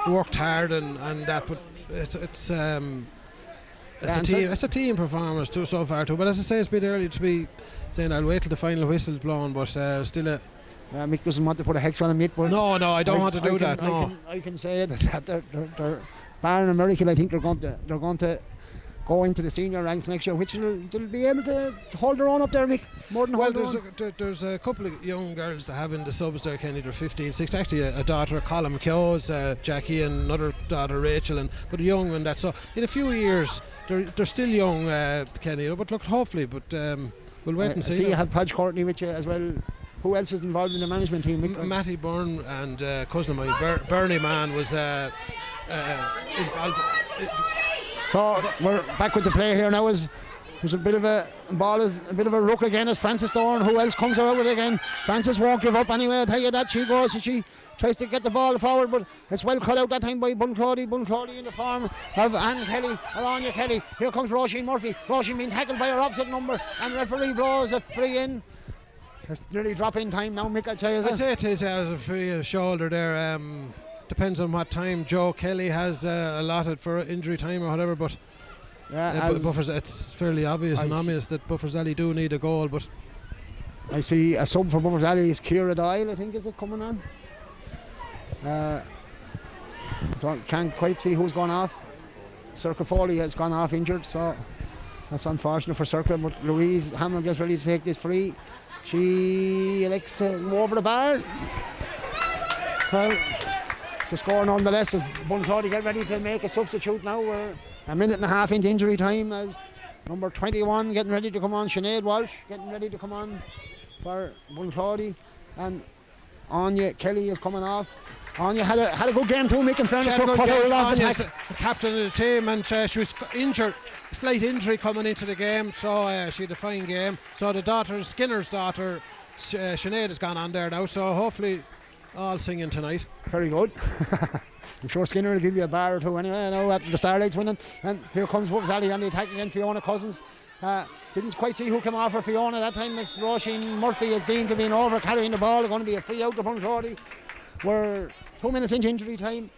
worked hard and that, but it's a team performance too so far too. But as I say, it's a bit early to be saying I'll wait till the final whistle's blown, but still Mick doesn't want to put a hex on him, but no, I don't want to do that. I can say that they're barring a miracle. I think they're going to go into the senior ranks next year, which they'll be able to hold their own up there, Mick. More than hold their own. There's a couple of young girls that have in the subs there, Kenny. They're 15, 16. Actually, a daughter, Colin McKeo's, Jackie, and another daughter, Rachel, but young and that. So in a few years, they're still young, Kenny. But look, hopefully, but we'll wait and see. See, you have Podge Courtney with you as well. Who else is involved in the management team, Mick? Matty Byrne and cousin of mine, Bernie Mann, was involved. So we're back with the play here now. There's a bit of a ball, is a bit of a ruck again as Frances Thorne. Who else comes out with it again? Frances won't give up anyway, I'll tell you that. She goes and she tries to get the ball forward, but it's well cut out that time by Bunclaudy. Bunclaudy in the form of Anne Kelly, Aranya Kelly. Here comes Roisin Murphy. Roisin being tackled by her opposite number, and referee blows a free in. It's nearly drop-in time now, Mick, I'd say. I'd say it is, as a free shoulder there. Depends on what time Joe Kelly has allotted for injury time or whatever, but Buffers, it's fairly obvious that Buffers Alley do need a goal. But I see a sub for Buffers Alley is Ciara Doyle, I think, is it coming on? Can't quite see who's gone off. Circa Foley has gone off injured, so that's unfortunate for Circa, but Louise Hamill gets ready to take this free. She elects to go over the bar. Well, it's a score nonetheless as Bunclaudy get ready to make a substitute now. We're a minute and a half into injury time as number 21 getting ready to come on. Sinead Walsh getting ready to come on for Bunclaudy, and Anya Kelly is coming off. Anya had a good game too, making fairness She had to a her, good cut her game. off the Anya's tackle. the captain of the team, and she was injured, slight injury coming into the game, so she had a fine game. So the daughter, Skinner's daughter, Sinead, has gone on there now, so hopefully all singing tonight. Very good. I'm sure Skinner will give you a bar or two anyway. I know after the Starlights winning. And here comes Bunclaudy on the attack against Fiona Cousins. Didn't quite see who came off for Fiona that time. Miss Roisin Murphy is deemed to be over carrying the ball. Going to be a free out to Bunclaudy. We're 2 minutes into injury time.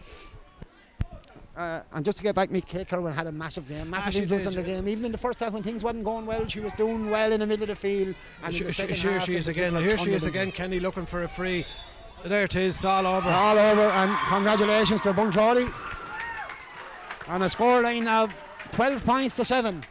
And just to get back, Mick Kirwan had a massive game, massive influence on the game. Even in the first half when things wasn't going well, she was doing well in the middle of the field. And in the second half, she is again. Here she is again, Kenny, looking for a free. There it is, all over. All over, and congratulations to Bunclaudy. On a scoreline of 12 points to 7.